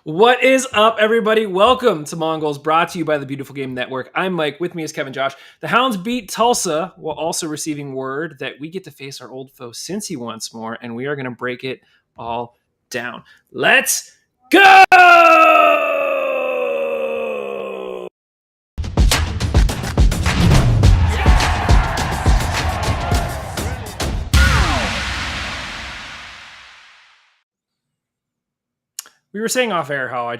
What is up, everybody? Welcome to Mongols, brought to you by the Beautiful Game Network. I'm Mike. With me is Kevin Josh. The Hounds beat Tulsa while also receiving word that we get to face our old foe Cincy once more, and we are going to break it all down. Let's go! We were saying off air how I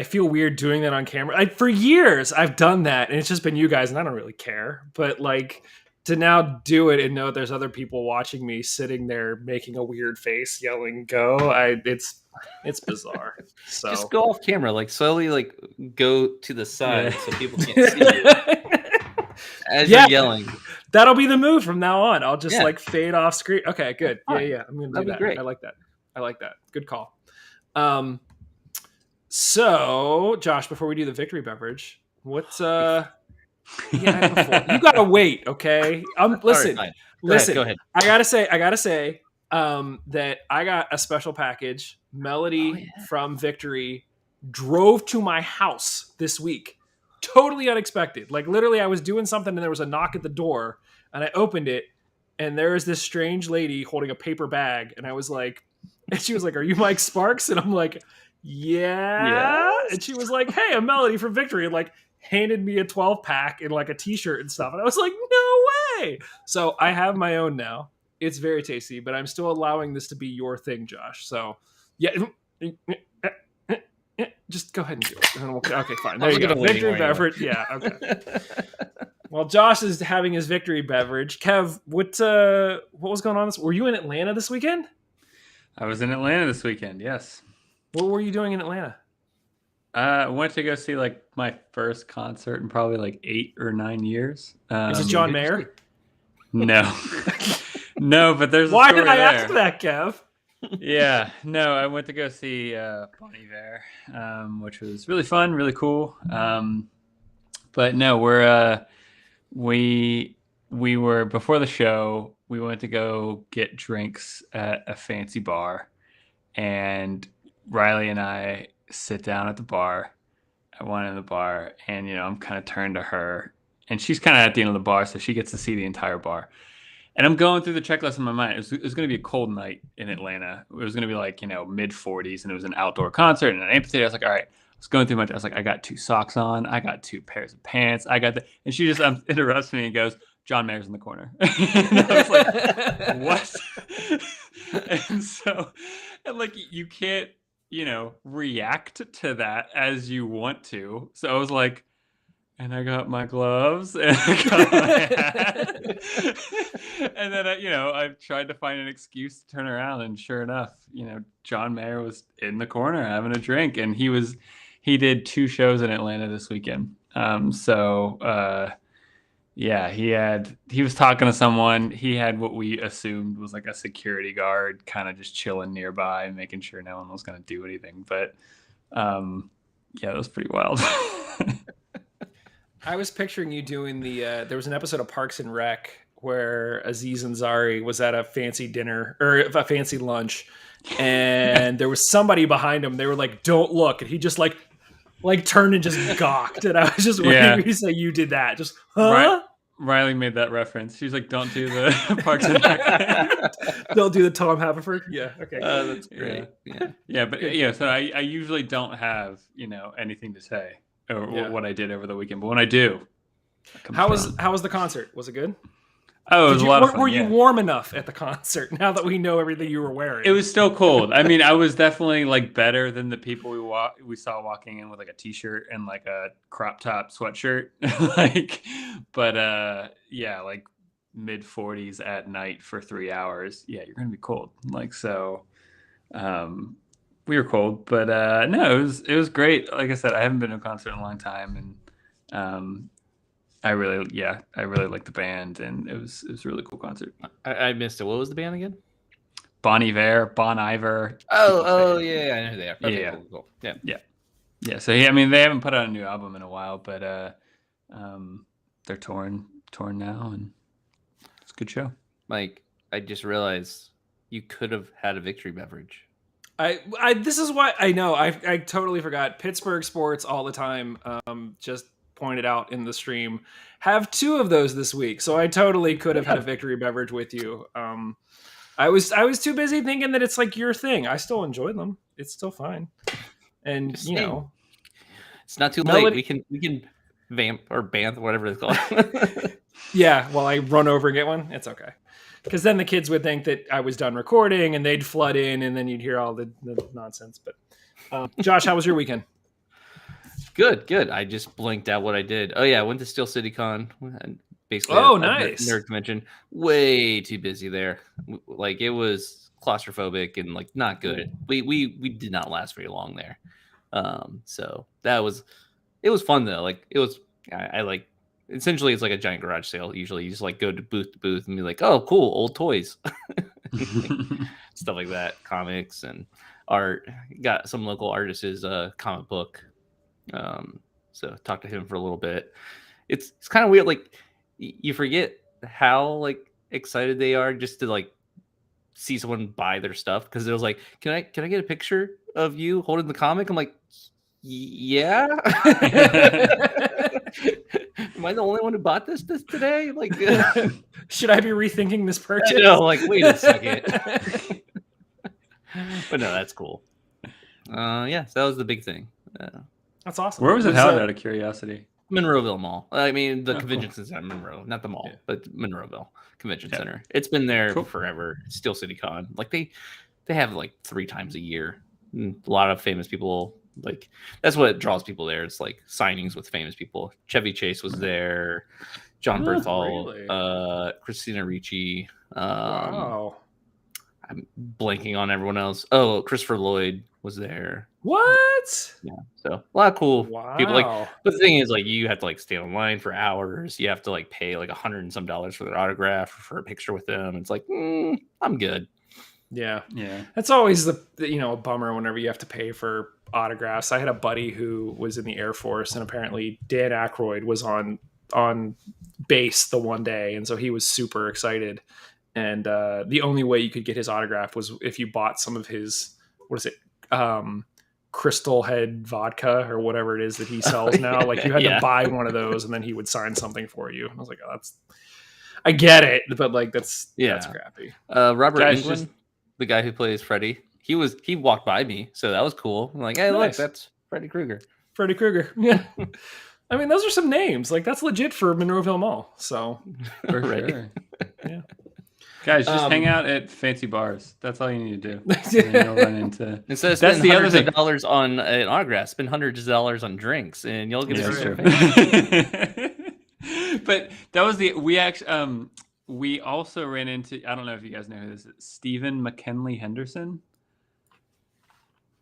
feel weird doing that on camera. For years I've done that and it's just been you guys and I don't really care. But to now do it and know there's other people watching me sitting there making a weird face yelling go, it's bizarre. So just go off camera, slowly go to the side so people can't see you as you're yelling. That'll be the move from now on. I'll just fade off screen. Okay, good. Yeah. I'm gonna do that. Great. I like that. Good call. So, Josh, before we do the victory beverage, what's you gotta wait, okay? Listen. Go ahead. I gotta say, that I got a special package. Melody from Victory drove to my house this week. Totally unexpected. Literally, I was doing something and there was a knock at the door, and I opened it, and there was this strange lady holding a paper bag, and she was like, "Are you Mike Sparks?" And I'm like, yeah. And she was like, "Hey, I'm Melody from Victory," and handed me a 12-pack and a t-shirt and stuff. And I was like, no way. So I have my own now. It's very tasty, but I'm still allowing this to be your thing, Josh. So yeah, just go ahead and do it. Okay, fine. There you go. Victory beverage. Yeah, okay. Well, Josh is having his victory beverage. Kev, what was going on? Were you in Atlanta this weekend? I was in Atlanta this weekend, yes. What were you doing in Atlanta? I went to go see my first concert in probably 8 or 9 years. Is it John Mayer? No. No, but there's a Why story did I there. ask that, Kev? Yeah, no, I went to go see Bon Iver, which was really fun, really cool. But no, we were before the show. We went to go get drinks at a fancy bar, and Riley and I sit down at the bar, at one end of the bar, and I'm kind of turned to her, and she's kind of at the end of the bar, so she gets to see the entire bar. And I'm going through the checklist in my mind. It was going to be a cold night in Atlanta. It was going to be mid 40s, and it was an outdoor concert and an amphitheater. I was like, all right. I was going through I was like, I got 2 socks on. I got 2 pairs of pants. I got and she just interrupts me and goes, "John Mayer's in the corner." And I was like, what? And so, you can't, react to that as you want to. So I was like, and I got my gloves and I got my hat. And then, I tried to find an excuse to turn around, and sure enough, John Mayer was in the corner having a drink, and he did 2 shows in Atlanta this weekend. He was talking to someone. He had what we assumed was a security guard kind of just chilling nearby and making sure no one was going to do anything. But it was pretty wild. I was picturing you doing there was an episode of Parks and Rec where Aziz Ansari was at a fancy dinner or a fancy lunch, and there was somebody behind him. They were like, "Don't look," and he just turned and just gawked. And I was just waiting for you to say you did that. Just, huh? Riley made that reference. She's like, "Don't do the Parks and Rec. Don't do the Tom Haverford." Yeah. Okay. That's great. Yeah. But so I usually don't have anything to say or what I did over the weekend, but when I do, how was the concert? Was it good? Oh, it was a lot of fun. Were you warm enough at the concert now that we know everything you were wearing? It was still cold. I mean, I was definitely better than the people we saw walking in with a t-shirt and a crop top sweatshirt. Mid 40s at night for 3 hours. Yeah, you're gonna be cold. We were cold, but no, it was great. Like I said, I haven't been to a concert in a long time, and I really liked the band, and it was a really cool concert. I missed it. What was the band again? Bon Iver. Oh yeah, I know who they are. Okay, yeah, cool. Yeah. So they haven't put out a new album in a while, but they're touring now, and it's a good show. Mike, I just realized you could have had a victory beverage. This is why I know I totally forgot. Pittsburgh sports all the time. Just pointed out in the stream, have 2 of those this week, so I totally could have had a victory beverage with you. I was too busy thinking that it's like your thing. I still enjoy them. It's still fine, and Just saying. know, It's not too Melody, late. We can vamp or banth, whatever it's called. yeah. While I run over and get one, it's okay. Because then the kids would think that I was done recording, and they'd flood in, and then you'd hear all the nonsense. But Josh, how was your weekend? Good. I just blinked out what I did. Oh yeah, I went to Steel City Con. Basically, nice. nerd convention. Way too busy there. Like it was claustrophobic and like not good. We did not last very long there. So it was fun though. Like it was. I like essentially it's like a giant garage sale. Usually you just like go to booth and be like, oh cool, old toys, stuff like that, comics and art. Got some local artists' comic book. So talked to him for a little bit. It's kind of weird. Like you forget how like excited they are just to like see someone buy their stuff because it was like, can I get a picture of you holding the comic? I'm like, yeah. Am I the only one who bought this today? Like, should I be rethinking this purchase? No, like wait a second. But no, that's cool. Yeah, so that was the big thing. That's awesome. Where was it held out of curiosity? Monroeville Mall. I mean, the convention center at Monroe, not the mall, but Monroeville Convention Center. It's been there forever. Steel City Con. Like they have like 3 times a year. A lot of famous people. Like that's what draws people there. It's like signings with famous people. Chevy Chase was there. John Berthal, really? Christina Ricci. Wow. I'm blanking on everyone else. Oh, Christopher Lloyd was there. What? Yeah. So a lot of cool people. Like, but the thing is, like, you have to like stand in line for hours. You have to like pay like $100 and some for their autograph for a picture with them. It's like, I'm good. Yeah. That's always a bummer whenever you have to pay for autographs. I had a buddy who was in the Air Force, and apparently Dan Aykroyd was on base the one day, and so he was super excited. And the only way you could get his autograph was if you bought some of his, Crystal Head vodka or whatever it is that he sells now. Like you had to buy one of those, and then he would sign something for you. And I was like, oh, I get it, but like that's crappy. Robert Englund, the guy who plays Freddy, he walked by me, so that was cool. I'm like, hey, look, that's Freddy Krueger. Yeah. I mean, those are some names. Like that's legit for Monroeville Mall. So for sure. Yeah. Guys, just hang out at fancy bars. That's all you need to do. You'll run into. Instead of spending hundreds of dollars on an autograph, spend hundreds of dollars on drinks, and you'll get a But that was we also ran into. I don't know if you guys know who this is. Stephen McKinley Henderson.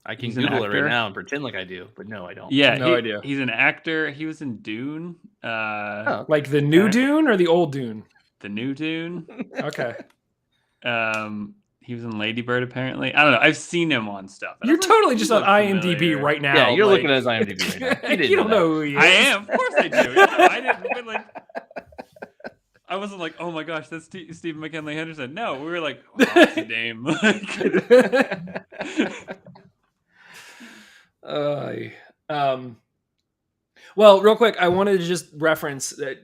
I can Google it right now and pretend like I do, but no, I don't. Yeah, no idea. He's an actor. He was in Dune. Like the new Dune or the old Dune? The new Dune. Okay. He was in Lady Bird, apparently. I don't know. I've seen him on stuff. You're totally just on IMDb right now. Yeah, you're looking at his IMDb right now. You don't know who he is. I am. Of course I do. I didn't. But like, I wasn't like, oh my gosh, that's Stephen McKinley Henderson. No, we were like, oh, what's his name? Well, real quick, I wanted to just reference that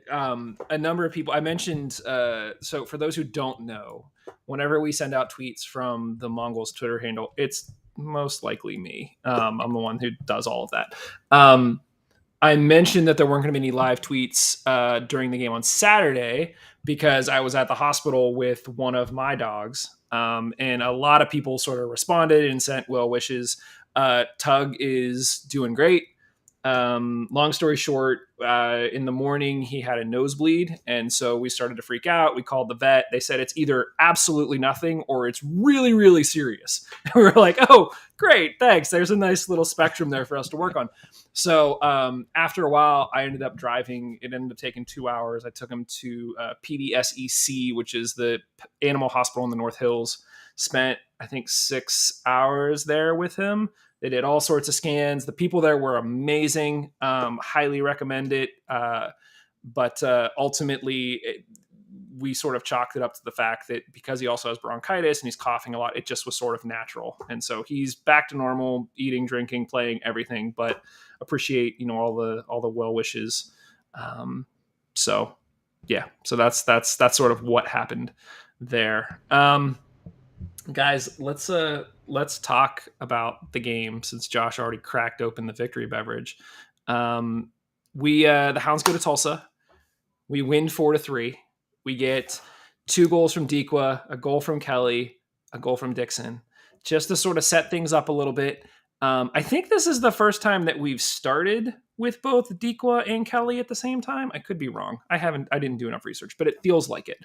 a number of people I mentioned. So for those who don't know, whenever we send out tweets from the Mongols Twitter handle, it's most likely me. I'm the one who does all of that. I mentioned that there weren't going to be any live tweets during the game on Saturday because I was at the hospital with one of my dogs. And a lot of people sort of responded and sent well wishes. Tug is doing great. Long story short, in the morning he had a nosebleed, and so we started to freak out. We called the vet. They said it's either absolutely nothing or it's really, really serious. We were like, oh, great, thanks. There's a nice little spectrum there for us to work on. So after a while, I ended up driving. It ended up taking 2 hours. I took him to PDSEC, which is the animal hospital in the North Hills. Spent, I think, 6 hours there with him. They did all sorts of scans. The people there were amazing. Highly recommend it. But ultimately, we sort of chalked it up to the fact that because he also has bronchitis and he's coughing a lot, it just was sort of natural. And so he's back to normal, eating, drinking, playing, everything, but appreciate, all the well wishes. So yeah, so that's sort of what happened there. Guys, let's talk about the game since Josh already cracked open the victory beverage. We the Hounds go to Tulsa. We win 4-3. We get 2 goals from Dequa, a goal from Kelly, a goal from Dixon, just to sort of set things up a little bit. I think this is the first time that we've started with both Dequa and Kelly at the same time. I could be wrong. I didn't do enough research, but it feels like it.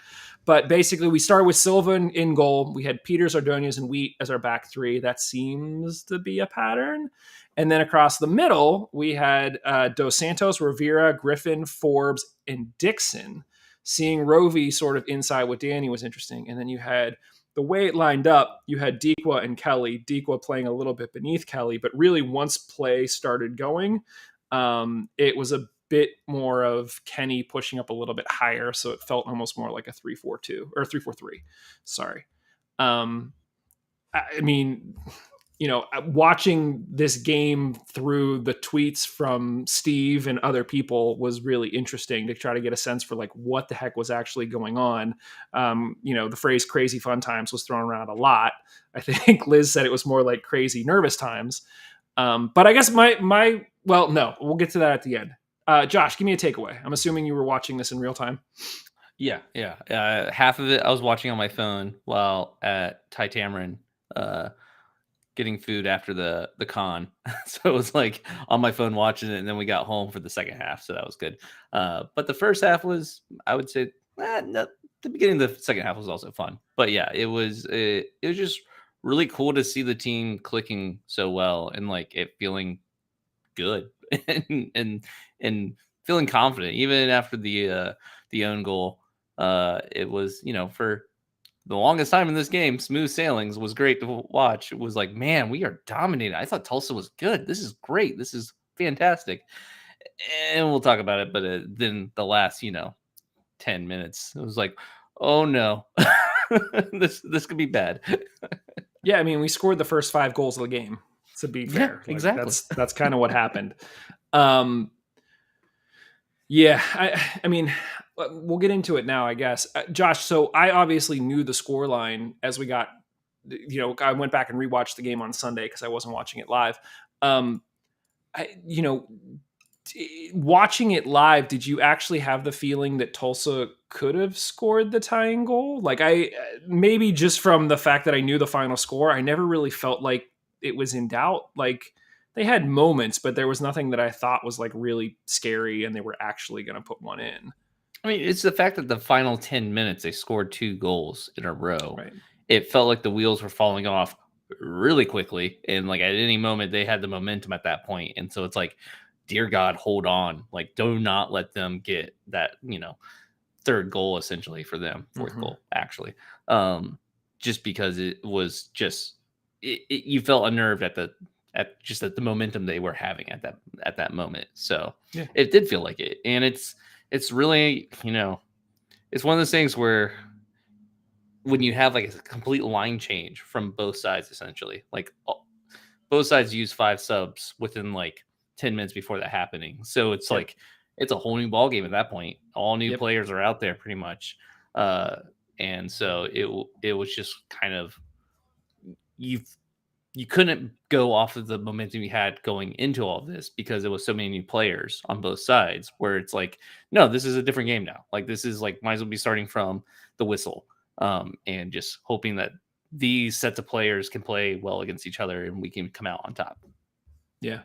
But basically, we started with Silva in goal. We had Peters, Ordonez, and Wheat as our back 3. That seems to be a pattern. And then across the middle, we had Dos Santos, Rivera, Griffin, Forbes, and Dixon. Seeing Rovey sort of inside with Danny was interesting. And then you had the way it lined up, you had Dequa and Kelly. Dequa playing a little bit beneath Kelly, but really once play started going, it was a bit more of Kenny pushing up a little bit higher, so it felt almost more like a 3-4-2 or 3-4-3. Sorry. I mean, watching this game through the tweets from Steve and other people was really interesting to try to get a sense for like what the heck was actually going on. The phrase crazy fun times was thrown around a lot. I think Liz said it was more like crazy nervous times. But I guess no, we'll get to that at the end. Josh, give me a takeaway. I'm assuming you were watching this in real time. Yeah. Half of it I was watching on my phone while at Thai Tamarin, getting food after the con. So it was like on my phone watching it, and then we got home for the second half, so that was good. But the first half was, I would say, no, the beginning of the second half was also fun. But yeah, it was just really cool to see the team clicking so well and like it feeling good and feeling confident even after the own goal. It was, for the longest time in this game, smooth sailings was great to watch. It was like, man, we are dominating. I thought Tulsa was good. This is great. This is fantastic. And we'll talk about it. But then the last, 10 minutes, it was like, oh no, this could be bad. Yeah, I mean, we scored the first 5 goals of the game, to be fair. Yeah, exactly. That's kind of what happened. Yeah, I mean, we'll get into it now, I guess. Josh, so I obviously knew the score line as we got, I went back and rewatched the game on Sunday because I wasn't watching it live. Watching it live, did you actually have the feeling that Tulsa could have scored the tying goal? Like maybe just from the fact that I knew the final score, I never really felt like it was in doubt. Like they had moments, but there was nothing that I thought was like really scary and they were actually going to put one in. I mean, it's the fact that the final 10 minutes, they scored 2 goals in a row. Right. It felt like the wheels were falling off really quickly. And like at any moment, they had the momentum at that point. And so it's like, dear God, hold on. Like, do not let them get that, third goal essentially for them. Fourth goal, actually. Just because it was just, you felt unnerved at the momentum they were having at that moment. So yeah. It did feel like it. And it's really, it's one of those things where when you have like a complete line change from both sides, essentially, like both sides use 5 subs within like 10 minutes before that happening. So it's like, it's a whole new ball game at that point. All new players are out there pretty much. And so it was just kind of, you couldn't go off of the momentum you had going into all of this because there was so many new players on both sides where it's like, no, this is a different game now. Like this is like, might as well be starting from the whistle, and just hoping that these sets of players can play well against each other and we can come out on top. Yeah.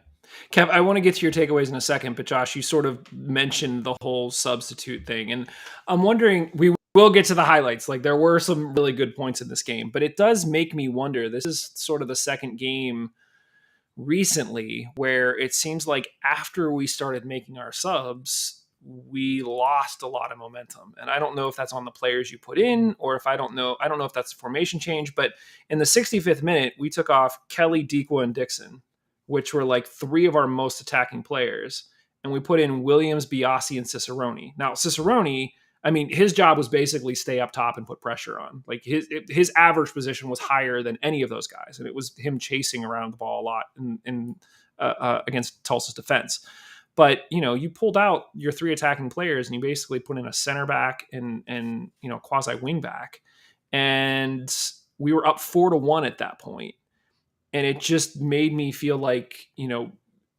Kev, I want to get to your takeaways in a second, but Josh, you sort of mentioned the whole substitute thing. And I'm wondering, we will get to the highlights. Like there were some really good points in this game, but it does make me wonder, this is sort of the second game recently where it seems like after we started making our subs, we lost a lot of momentum. And I don't know if that's on the players you put in, or if I don't know if that's a formation change, but in the 65th minute, we took off Kelly, Dequa, and Dixon, which were like 3 of our most attacking players. And we put in Williams, Biasi, and Cicerone. Now, Cicerone, I mean, his job was basically stay up top and put pressure on. Like his average position was higher than any of those guys, and it was him chasing around the ball a lot in against Tulsa's defense. But you pulled out your 3 attacking players and you basically put in a center back and quasi wing back, and we were up 4-1 at that point, and it just made me feel like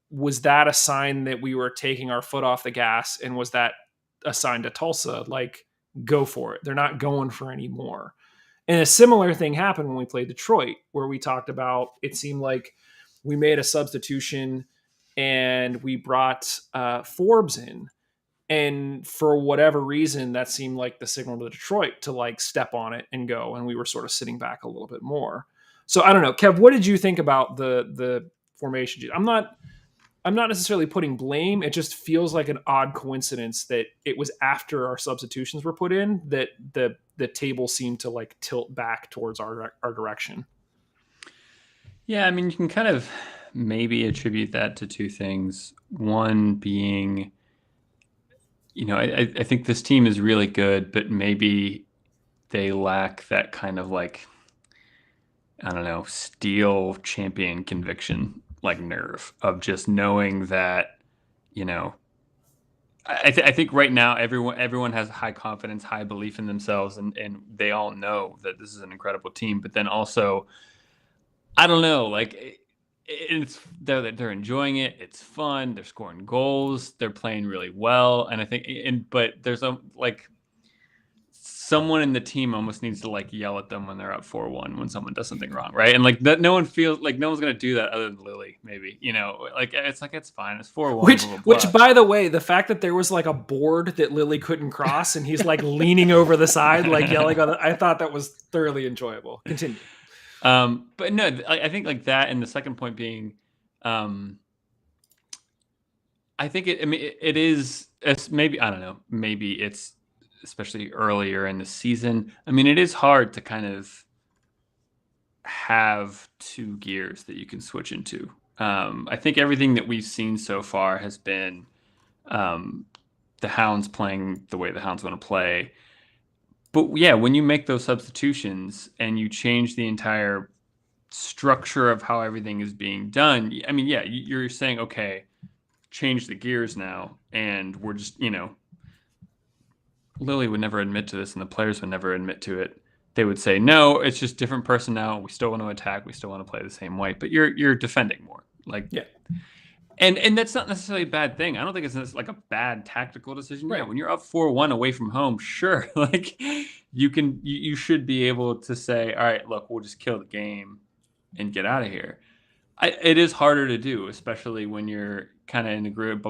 was that a sign that we were taking our foot off the gas, and was that a sign to Tulsa like go for it? They're not going for any more. And a similar thing happened when we played Detroit, where we talked about it seemed like we made a substitution and we brought Forbes in. And for whatever reason, that seemed like the signal to Detroit to like step on it and go. And we were sort of sitting back a little bit more. So I don't know, Kev, what did you think about the formation? I'm not necessarily putting blame. It just feels like an odd coincidence that it was after our substitutions were put in that the table seemed to like tilt back towards our direction. Yeah, I mean, you can kind of maybe attribute that to 2 things. One being, I think this team is really good, but maybe they lack that kind of like, I don't know, steel champion conviction, like nerve of just knowing that, I think right now everyone has high confidence, high belief in themselves, and they all know that this is an incredible team. But then also, I don't know, like they're enjoying it. It's fun. They're scoring goals. They're playing really well, and I think but there's like someone in the team almost needs to like yell at them when they're up 4-1 when someone does something wrong, right? And like that, no one feels like no one's gonna do that other than Lily, maybe. Like it's fine. It's 4-1. Which, by the way, the fact that there was like a board that Lily couldn't cross and he's like leaning over the side, like yelling on I thought that was thoroughly enjoyable. Continue. But no, I think like that, and the second point being, I think it is. It's maybe, I don't know. Maybe it's especially earlier in the season. I mean, it is hard to kind of have 2 gears that you can switch into. I think everything that we've seen so far has been the Hounds playing the way the Hounds want to play. But yeah, when you make those substitutions and you change the entire structure of how everything is being done, I mean, yeah, you're saying, okay, change the gears now, and we're just, Lily would never admit to this, and the players would never admit to it. They would say, no, it's just different personnel. We still want to attack. We still want to play the same way, but you're defending more. Like, yeah. And that's not necessarily a bad thing. I don't think it's like a bad tactical decision. Right. Yeah, when you're up 4-1 away from home, sure, like you should be able to say, all right, look, we'll just kill the game and get out of here. It is harder to do, especially when you're kind of in a group,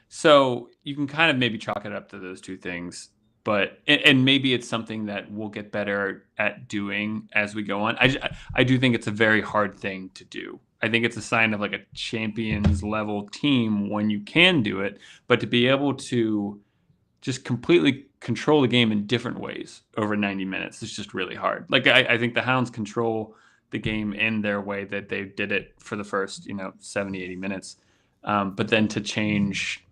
so you can kind of maybe chalk it up to those 2 things. But and maybe it's something that we'll get better at doing as we go on. I do think it's a very hard thing to do. I think it's a sign of like a champions level team when you can do it, but to be able to just completely control the game in different ways over 90 minutes is just really hard. Like I think the Hounds control the game in their way that they did it for the first 70, 80 minutes, but then to change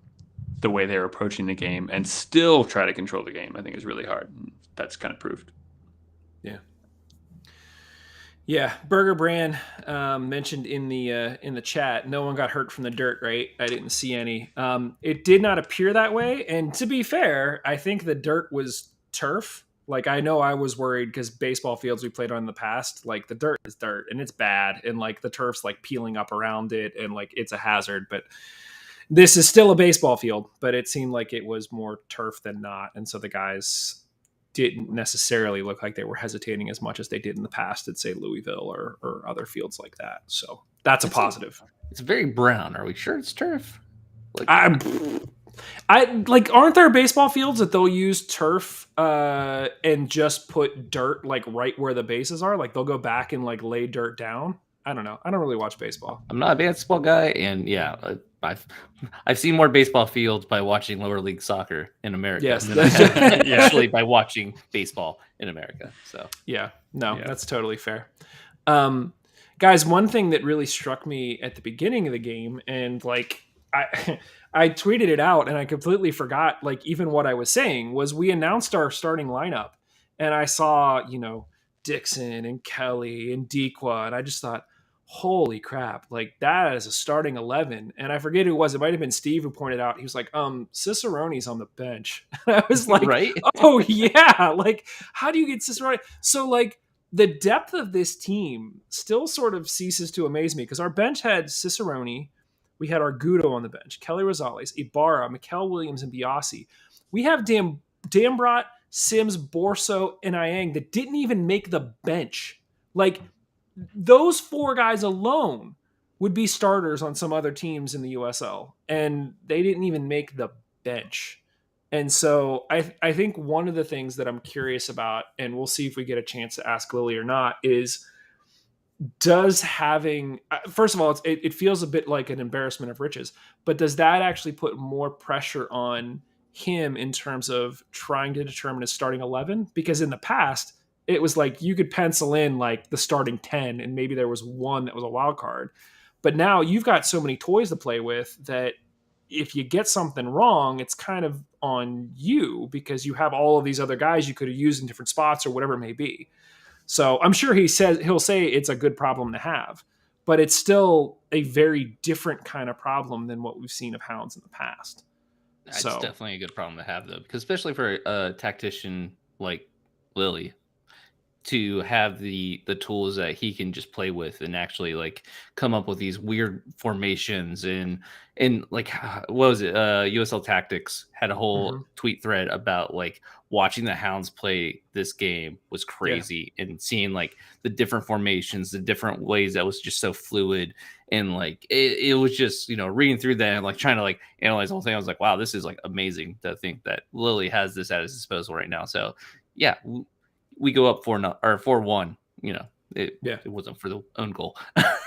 the way they're approaching the game and still try to control the game, I think is really hard. That's kind of proved. Yeah. Burger Brand mentioned in the chat, no one got hurt from the dirt, right? I didn't see any. It did not appear that way. And to be fair, I think the dirt was turf. Like, I know I was worried because baseball fields we played on in the past, like the dirt is dirt and it's bad. And like the turf's like peeling up around it and like it's a hazard, but this is still a baseball field, but it seemed like it was more turf than not. And so the guys didn't necessarily look like they were hesitating as much as they did in the past at, say, Louisville or other fields like that. So that's a positive. It's very brown. Are we sure it's turf? Like, I like, aren't there baseball fields that they'll use turf and just put dirt like right where the bases are? Like they'll go back and like lay dirt down. I don't know. I don't really watch baseball. I'm not a baseball guy, and yeah, I've seen more baseball fields by watching lower league soccer in America than actually by watching baseball in America. So that's totally fair. Guys, one thing that really struck me at the beginning of the game, and like I I tweeted it out and I completely forgot like even what I was saying was we announced our starting lineup and I saw, Dixon and Kelly and Dequa and I just thought, holy crap, like that is a starting 11. And I forget who it was. It might have been Steve who pointed out, he was like, Cicerone's on the bench. And I was like, Right? oh yeah, like how do you get Cicerone? So like the depth of this team still sort of ceases to amaze me because our bench had Cicerone, we had Argudo on the bench, Kelly Rosales, Ibarra, Mikel Williams, and Biasi. We have Dambrot, Sims, Borso, and Iang that didn't even make the bench. Like those four guys alone would be starters on some other teams in the USL, and they didn't even make the bench. And so I think one of the things that I'm curious about, and we'll see if we get a chance to ask Lily or not, is does having first of all it feels a bit like an embarrassment of riches, but does that actually put more pressure on him in terms of trying to determine his starting 11? Because in the past it was like you could pencil in like the starting 10 and maybe there was one that was a wild card, but now you've got so many toys to play with that if you get something wrong it's kind of on you because you have all of these other guys you could have used in different spots or whatever it may be. So I'm sure he'll say it's a good problem to have, but it's still a very different kind of problem than what we've seen of Hounds in the past. It's So definitely a good problem to have, though, because especially for a tactician like Lily, to have the tools that he can just play with and actually like come up with these weird formations and like what was it, USL Tactics had a whole mhm. tweet thread about like watching the Hounds play this game was Yeah, crazy, and seeing like the different formations, the different ways that was just so fluid, and like it was just reading through that and like trying to like analyze the whole thing. I was like, wow, this is like amazing to think that Lily has this at his disposal right now. So yeah, we go up 4-1. It yeah, it wasn't for the own goal.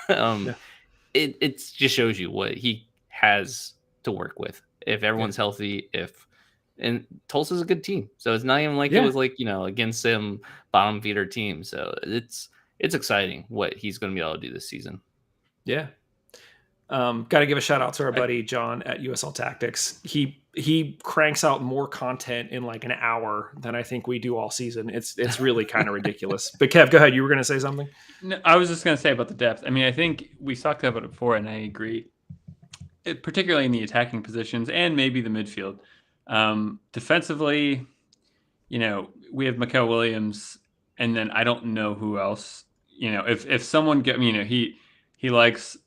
um, yeah, it just shows you what he has to work with. If yeah, everyone's healthy, if and Tulsa's a good team, so it's not even like it yeah, was like against some bottom feeder team. So it's exciting what he's going to be able to do this season. yeah. Got to give a shout out to our I, buddy John at USL Tactics. He cranks out more content in like an hour than I think we do all season. It's really kind of ridiculous. But Kev, go ahead. You were going to say something? no, I was just going to say about the depth. I mean, I think we talked about it before, and I agree. Particularly in the attacking positions and maybe the midfield. Defensively, we have Mikel Williams, and then I don't know who else. If someone get he likes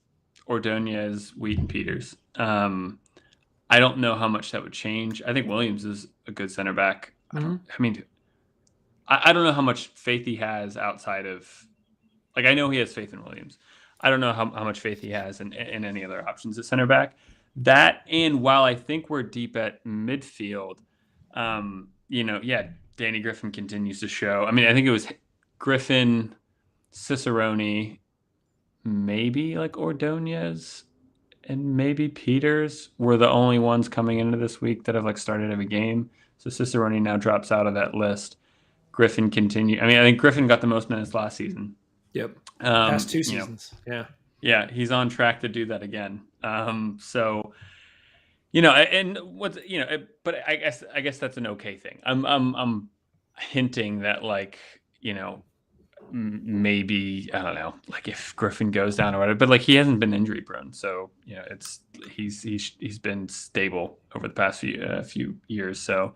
Ordonez, Wheat, and Peters. I don't know how much that would change. I think Williams is a good center back. Mm-hmm. I mean, I don't know how much faith he has outside of, like, I know he has faith in Williams. I don't know how much faith he has in any other options at center back. That, and while I think we're deep at midfield, yeah, Danny Griffin continues to show. I mean, I think it was Griffin, Cicerone, maybe like Ordonez, and maybe Peters were the only ones coming into this week that have like started every game. So Cicerone now drops out of that list. Griffin continue. I mean, I think Griffin got the most minutes last season. Yep. Past two seasons. Yeah. Yeah, he's on track to do that again. So and what but I guess that's an okay thing. I'm hinting that like maybe I don't know, like if Griffin goes down or whatever, but like he hasn't been injury prone, so it's he's been stable over the past few years. So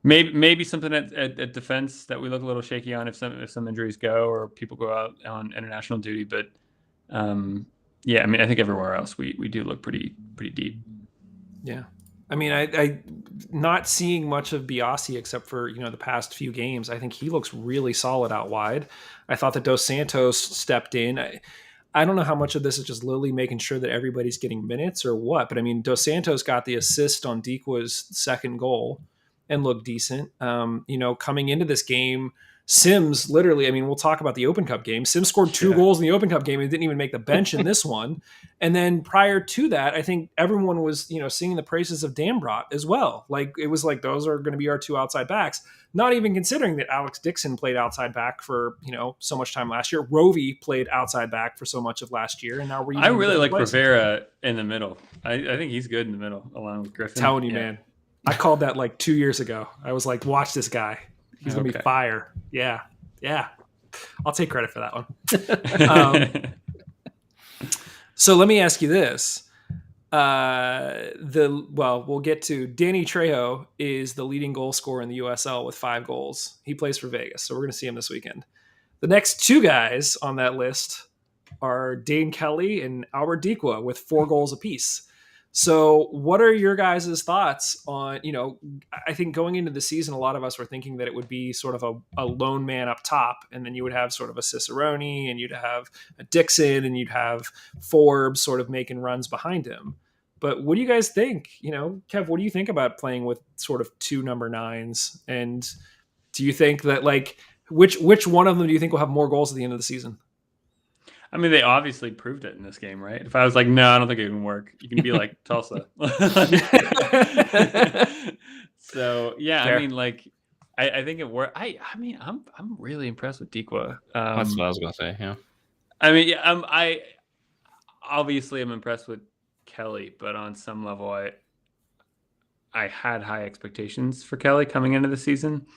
maybe something at defense that we look a little shaky on if some injuries go or people go out on international duty, but yeah, I mean I think everywhere else we do look pretty deep. Yeah. I mean, I not seeing much of Biasi except for the past few games. I think he looks really solid out wide. I thought that Dos Santos stepped in. I don't know how much of this is just Lily making sure that everybody's getting minutes or what, but I mean, Dos Santos got the assist on Dequa's second goal and looked decent. Coming into this game, Sims literally, I mean, we'll talk about the Open Cup game. Sims scored 2 goals in the Open Cup game and didn't even make the bench in this one. And then prior to that, I think everyone was, singing the praises of Dambrot as well. Like, it was like, those are going to be our 2 outside backs, not even considering that Alex Dixon played outside back for, so much time last year. Rovey played outside back for so much of last year. And now we're I really like Rivera in the middle. I think he's good in the middle along with Griffin. Telling you, man. I called that like 2 years ago. I was like, watch this guy. He's going to be fire. Yeah. I'll take credit for that one. So let me ask you this. We'll get to Danny Trejo is the leading goal scorer in the USL with 5 goals. He plays for Vegas, so we're going to see him this weekend. The next 2 guys on that list are Dane Kelly and Albert Dikwa with 4 goals apiece. So what are your guys' thoughts on, I think going into the season, a lot of us were thinking that it would be sort of a lone man up top, and then you would have sort of a Cicerone, and you'd have a Dixon, and you'd have Forbes sort of making runs behind him. But what do you guys think? Kev, what do you think about playing with sort of 2 number 9s? And do you think that, like, which one of them do you think will have more goals at the end of the season? I mean, they obviously proved it in this game, right? If I was like, no, I don't think it can work, you can be like Tulsa. So yeah, fair. I mean, like, I think it worked. I mean, I'm really impressed with Dikwa. That's what I was gonna say. Yeah. I mean, yeah, I obviously am impressed with Kelly, but on some level, I had high expectations for Kelly coming into the season.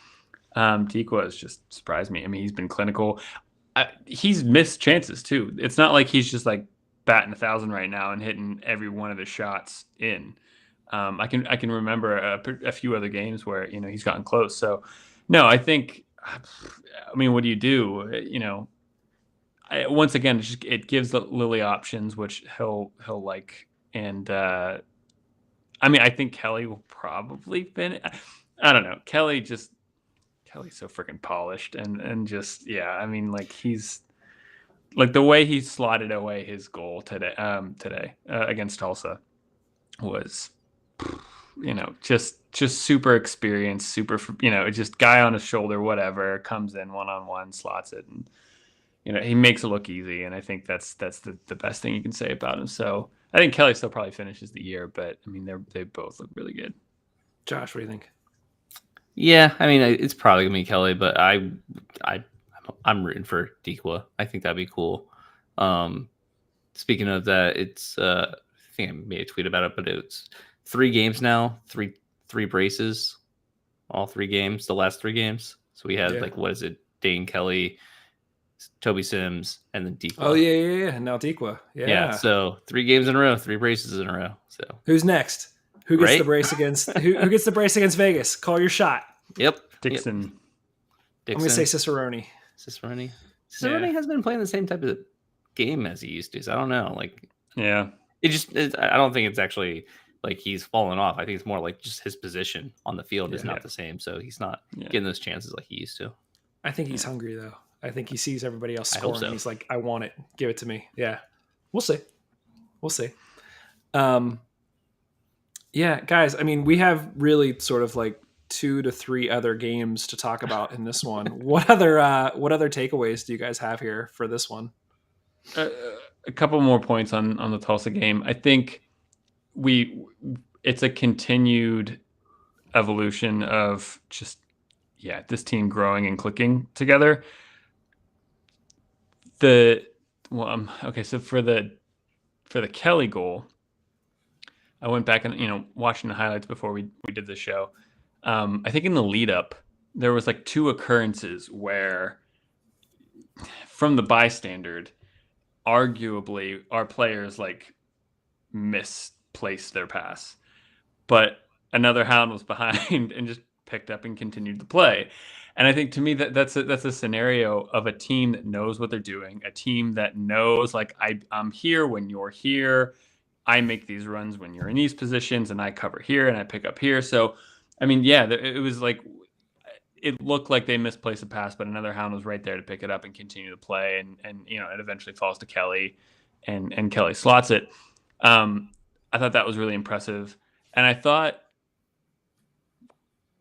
Dikwa has just surprised me. I mean, he's been clinical. He's missed chances too. It's not like he's just like batting 1,000 right now and hitting every one of the shots in. I can remember a few other games where he's gotten close. So no, I think. I mean, what do you do? Once again, it gives Lily options, which he'll like. And I mean, I think Kelly will probably finish. I don't know. Kelly's so freaking polished and just, yeah, I mean, like, he's like, the way he slotted away his goal today against Tulsa was, just super experienced, super, just guy on his shoulder, whatever, comes in one-on-one, slots it, and he makes it look easy. And I think that's the best thing you can say about him. So I think Kelly still probably finishes the year, but I mean, they both look really good. Josh, what do you think? Yeah, I mean, it's probably gonna be Kelly, but I'm rooting for Dikwa. I think that'd be cool. Speaking of that, it's I think I made a tweet about it, but it's 3 games now, three braces, all 3 games, the last 3 games. So we had like, what is it? Dane Kelly, Toby Sims, and then Dikwa. Oh yeah. Now Dikwa. Yeah. So 3 games in a row, 3 braces in a row. So who's next? Who gets the brace against who gets the brace against Vegas? Call your shot. Yep. Dixon. I'm gonna say Cicerone. Cicerone has been playing the same type of game as he used to. So I don't know. Like, yeah. I don't think it's actually like he's fallen off. I think it's more like just his position on the field is not the same. So he's not getting those chances like he used to. I think he's hungry though. I think he sees everybody else scoring. So. And he's like, I want it. Give it to me. Yeah. We'll see. Yeah, guys, I mean, we have really sort of like 2 to 3 other games to talk about in this one. What other takeaways do you guys have here for this one? A couple more points on the Tulsa game. I think it's a continued evolution of just, this team growing and clicking together. So for the Kelly goal, I went back and watching the highlights before we did the show. I think in the lead up there was like 2 occurrences where, from the bystander, arguably our players like misplaced their pass, but another Hound was behind and just picked up and continued to play. And I think to me that's a scenario of a team that knows what they're doing, a team that knows, like, I'm here when you're here. I make these runs when you're in these positions, and I cover here and I pick up here. So, I mean, it was like, it looked like they misplaced a pass, but another Hound was right there to pick it up and continue to play. And it eventually falls to Kelly, and Kelly slots it. I thought that was really impressive. And I thought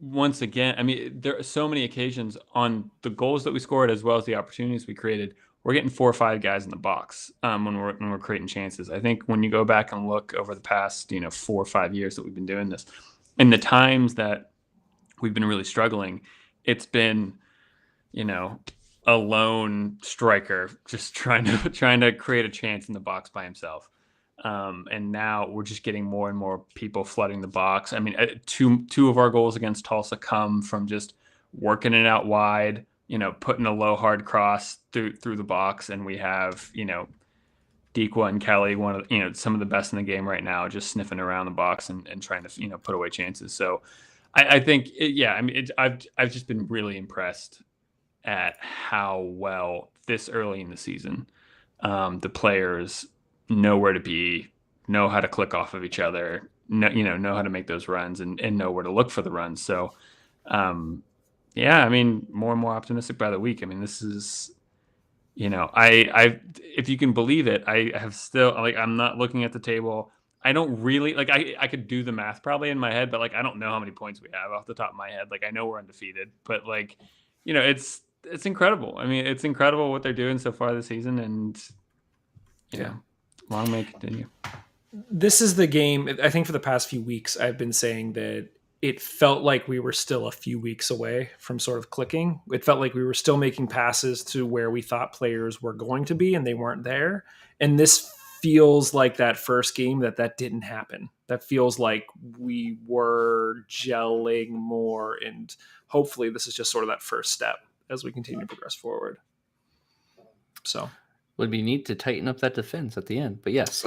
once again, I mean, there are so many occasions on the goals that we scored as well as the opportunities we created. We're getting 4 or 5 guys in the box when we're creating chances. I think when you go back and look over the past 4 or 5 years that we've been doing this, and the times that we've been really struggling, it's been a lone striker just trying to create a chance in the box by himself. And now we're just getting more and more people flooding the box. I mean, two of our goals against Tulsa come from just working it out wide, putting a low hard cross through the box, and we have Dequa and Kelly, one of some of the best in the game right now, just sniffing around the box and trying to put away chances. So I think I've just been really impressed at how well this early in the season the players know where to be, know how to click off of each other, know how to make those runs and know where to look for the runs. So, I mean, more and more optimistic by the week. I mean, this is, I if you can believe it, I have still I'm not looking at the table. I don't really I could do the math probably in my head, but I don't know how many points we have off the top of my head. I know we're undefeated, but it's incredible. I mean, it's incredible what they're doing so far this season, and long may it continue. This is the game. I think for the past few weeks, I've been saying that it felt like we were still a few weeks away from sort of clicking. It felt like we were still making passes to where we thought players were going to be, and they weren't there. And this feels like that first game that didn't happen. That feels like we were gelling more, and hopefully this is just sort of that first step as we continue to progress forward. So would be neat to tighten up that defense at the end, but yes.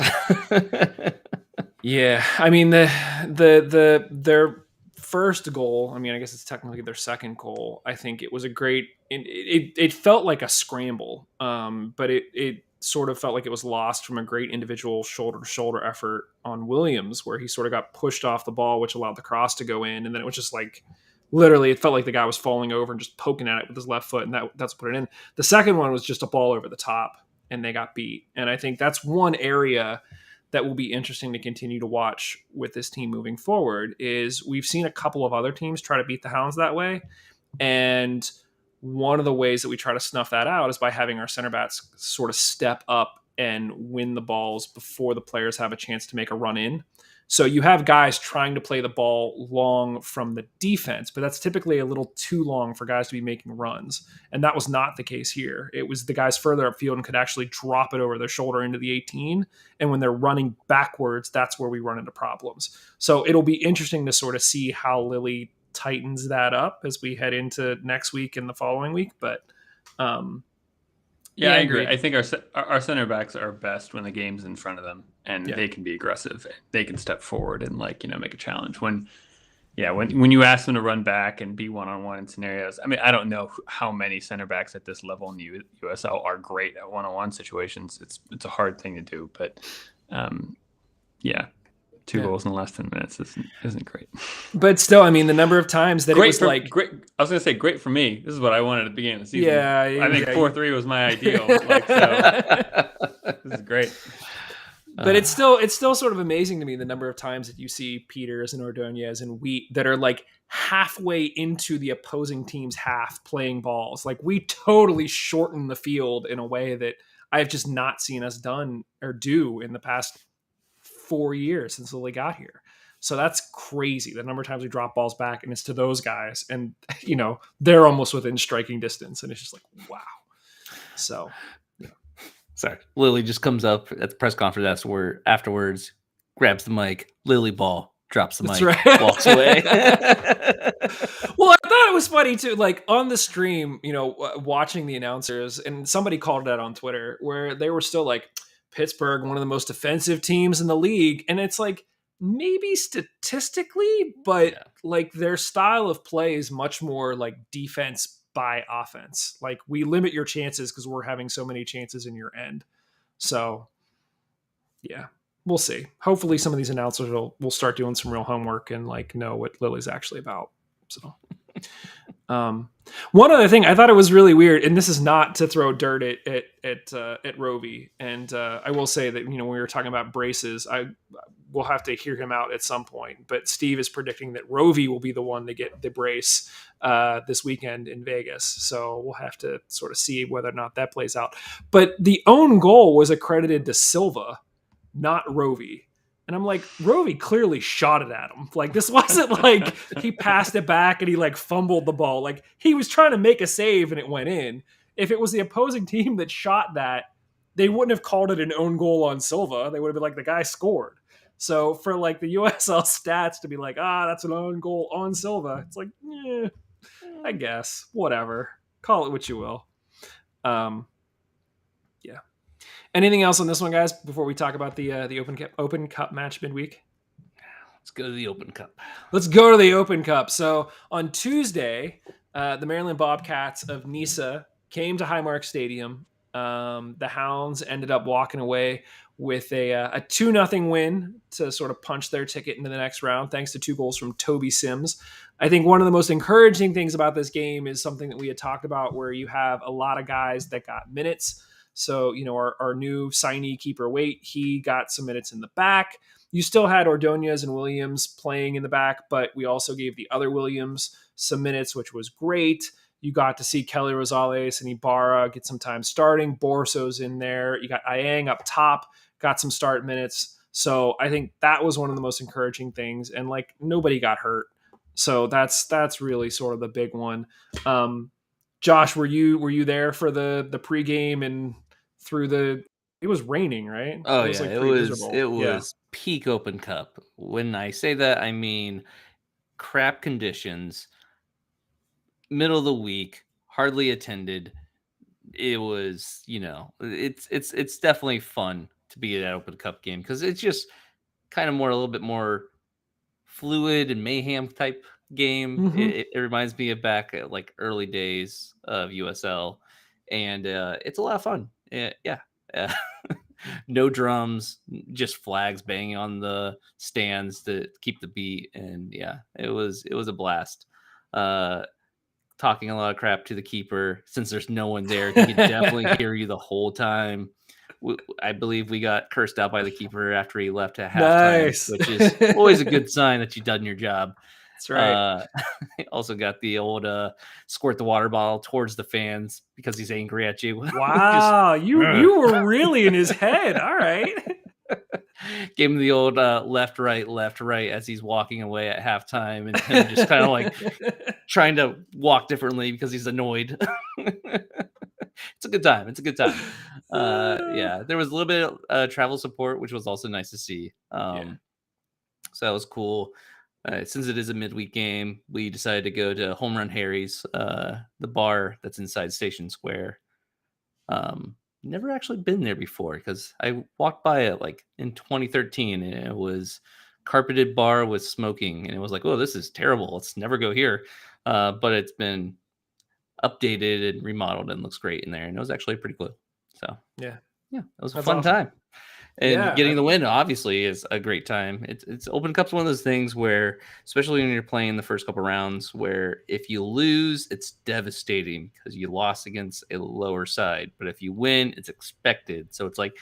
Yeah, I mean their first goal, I mean, I guess it's technically their second goal. I think it was a great. It felt like a scramble, but it sort of felt like it was lost from a great individual shoulder to shoulder effort on Williams, where he sort of got pushed off the ball, which allowed the cross to go in, and then it was just literally, it felt like the guy was falling over and just poking at it with his left foot, and that's put it in. The second one was just a ball over the top, and they got beat. And I think that's one area that will be interesting to continue to watch with this team moving forward. Is we've seen a couple of other teams try to beat the Hounds that way, and one of the ways that we try to snuff that out is by having our center backs sort of step up and win the balls before the players have a chance to make a run in. So you have guys trying to play the ball long from the defense, but that's typically a little too long for guys to be making runs. And that was not the case here. It was the guys further upfield and could actually drop it over their shoulder into the 18. And when they're running backwards, that's where we run into problems. So it'll be interesting to sort of see how Lily tightens that up as we head into next week and the following week. But I agree. I think our center backs are best when the game's in front of them and they can be aggressive. They can step forward and make a challenge. When you ask them to run back and be one-on-one in scenarios, I mean, I don't know how many center backs at this level in the USL are great at one-on-one situations. It's a hard thing to do, but two goals in the last 10 minutes isn't great. But still, I mean, the number of times that great it was great. I was going to say great for me. This is what I wanted at the beginning of the season. Yeah, I think 4-3 was my ideal. So this is great. But it's still sort of amazing to me the number of times that you see Peters and Ordonez and Wheat that are halfway into the opposing team's half playing balls. We totally shorten the field in a way that I've just not seen us done or do in the past 4 years since Lily got here. So that's crazy. The number of times we drop balls back and it's to those guys, and they're almost within striking distance, and it's just wow. So sorry, Lily just comes up at the press conference afterwards, grabs the mic, Lily ball, drops the mic, right. Walks away. Well, I thought it was funny too, on the stream, watching the announcers, and somebody called that on Twitter, where they were still Pittsburgh, one of the most offensive teams in the league. And it's maybe statistically, but their style of play is much more defense by offense. We limit your chances because we're having so many chances in your end. So yeah, we'll see. Hopefully some of these announcers will start doing some real homework and know what Lily's actually about. So one other thing, I thought it was really weird, and this is not to throw dirt at Rovi, and I will say that we were talking about braces. we'll have to hear him out at some point. But Steve is predicting that Rovi will be the one to get the brace this weekend in Vegas. So we'll have to sort of see whether or not that plays out. But the own goal was accredited to Silva, not Rovi. And I'm like, Rovi clearly shot it at him. Like, this wasn't like he passed it back and he like fumbled the ball. Like, he was trying to make a save and it went in. If it was the opposing team that shot that, they wouldn't have called it an own goal on Silva. They would have been like, the guy scored. So for like the USL stats to be like, that's an own goal on Silva, it's like, I guess, whatever. Call it what you will. Yeah. Anything else on this one, guys, before we talk about the Open Cup match midweek? Let's go to the Open Cup. Let's go to the Open Cup. So on Tuesday, the Maryland Bobcats of NISA came to Highmark Stadium. The Hounds ended up walking away with a 2-0 win to sort of punch their ticket into the next round, thanks to 2 goals from Toby Sims. I think one of the most encouraging things about this game is something that we had talked about, where you have a lot of guys that got minutes. So, our new signee keeper Waite, he got some minutes in the back. You still had Ordonez and Williams playing in the back, but we also gave the other Williams some minutes, which was great. You got to see Kelly Rosales and Ibarra get some time starting. Borso's in there. You got Ayang up top, got some start minutes. So I think that was one of the most encouraging things. And like, nobody got hurt. So that's really sort of the big one. Josh, were you there for the pregame and through it was raining, right? Oh, yeah. It was peak Open Cup. When I say that, I mean crap conditions, middle of the week, hardly attended. It was, it's definitely fun to be at an Open Cup game, because it's just kind of a little bit more fluid and mayhem type game. Mm-hmm. It reminds me of back at like early days of USL, and it's a lot of fun. Yeah. No drums, just flags banging on the stands to keep the beat, and yeah, it was a blast. Talking a lot of crap to the keeper, since there's no one there. He can definitely hear you the whole time. I believe we got cursed out by the keeper after he left at halftime, Nice. which is always a good sign that you've done your job. That's right. Also got the old squirt the water bottle towards the fans because he's angry at you. Wow, you were really in his head. All right. Gave him the old left, right as he's walking away at halftime, and him just kind of like trying to walk differently because he's annoyed. It's a good time. Yeah, there was a little bit of travel support, which was also nice to see. So that was cool. Since it is a midweek game, we decided to go to Home Run Harry's, the bar that's inside Station Square. Never actually been there before, because I walked by it like in 2013, and it was carpeted bar with smoking, and it was like, oh, this is terrible. Let's never go here. But it's been updated and remodeled and looks great in there, and it was actually pretty cool. So yeah, it was a fun time. And getting the win obviously is a great time. It's Open Cup's one of those things where, especially when you're playing the first couple rounds, where if you lose, it's devastating because you lost against a lower side. But if you win, it's expected. So it's like,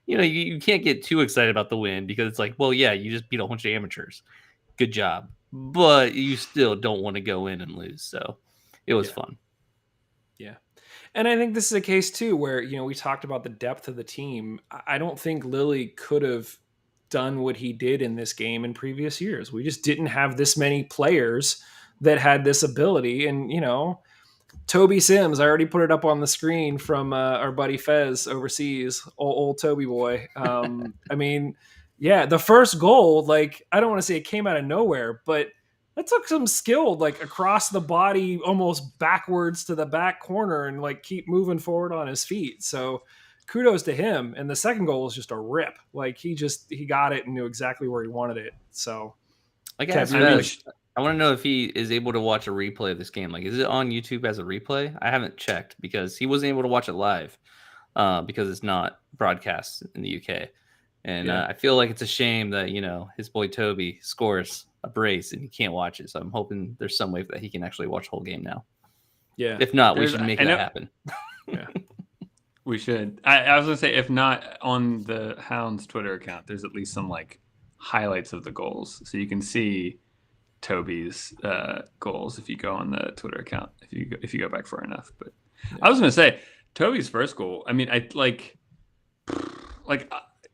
you can't get too excited about the win, because it's like, well, yeah, you just beat a bunch of amateurs. Good job. But you still don't want to go in and lose. So it was fun. Yeah. And I think this is a case too where, we talked about the depth of the team. I don't think Lilly could have done what he did in this game in previous years. We just didn't have this many players that had this ability. And, Toby Sims, I already put it up on the screen from our buddy Fez overseas, old Toby boy. I mean, yeah, the first goal, like, I don't want to say it came out of nowhere, but that took some skill, like across the body, almost backwards to the back corner, and like keep moving forward on his feet. So kudos to him. And the second goal was just a rip. Like he got it and knew exactly where he wanted it. So I guess I want to know if he is able to watch a replay of this game. Like, is it on YouTube as a replay? I haven't checked, because he wasn't able to watch it live because it's not broadcast in the UK. And I feel like it's a shame that, his boy Toby scores a brace and he can't watch it. So I'm hoping there's some way that he can actually watch the whole game now. Yeah. If not, we should make that happen. Yeah. We should. I was gonna say, if not on the Hounds Twitter account, there's at least some like highlights of the goals, so you can see Toby's goals if you go on the Twitter account. If you go back far enough, but I was gonna say Toby's first goal. I mean, I like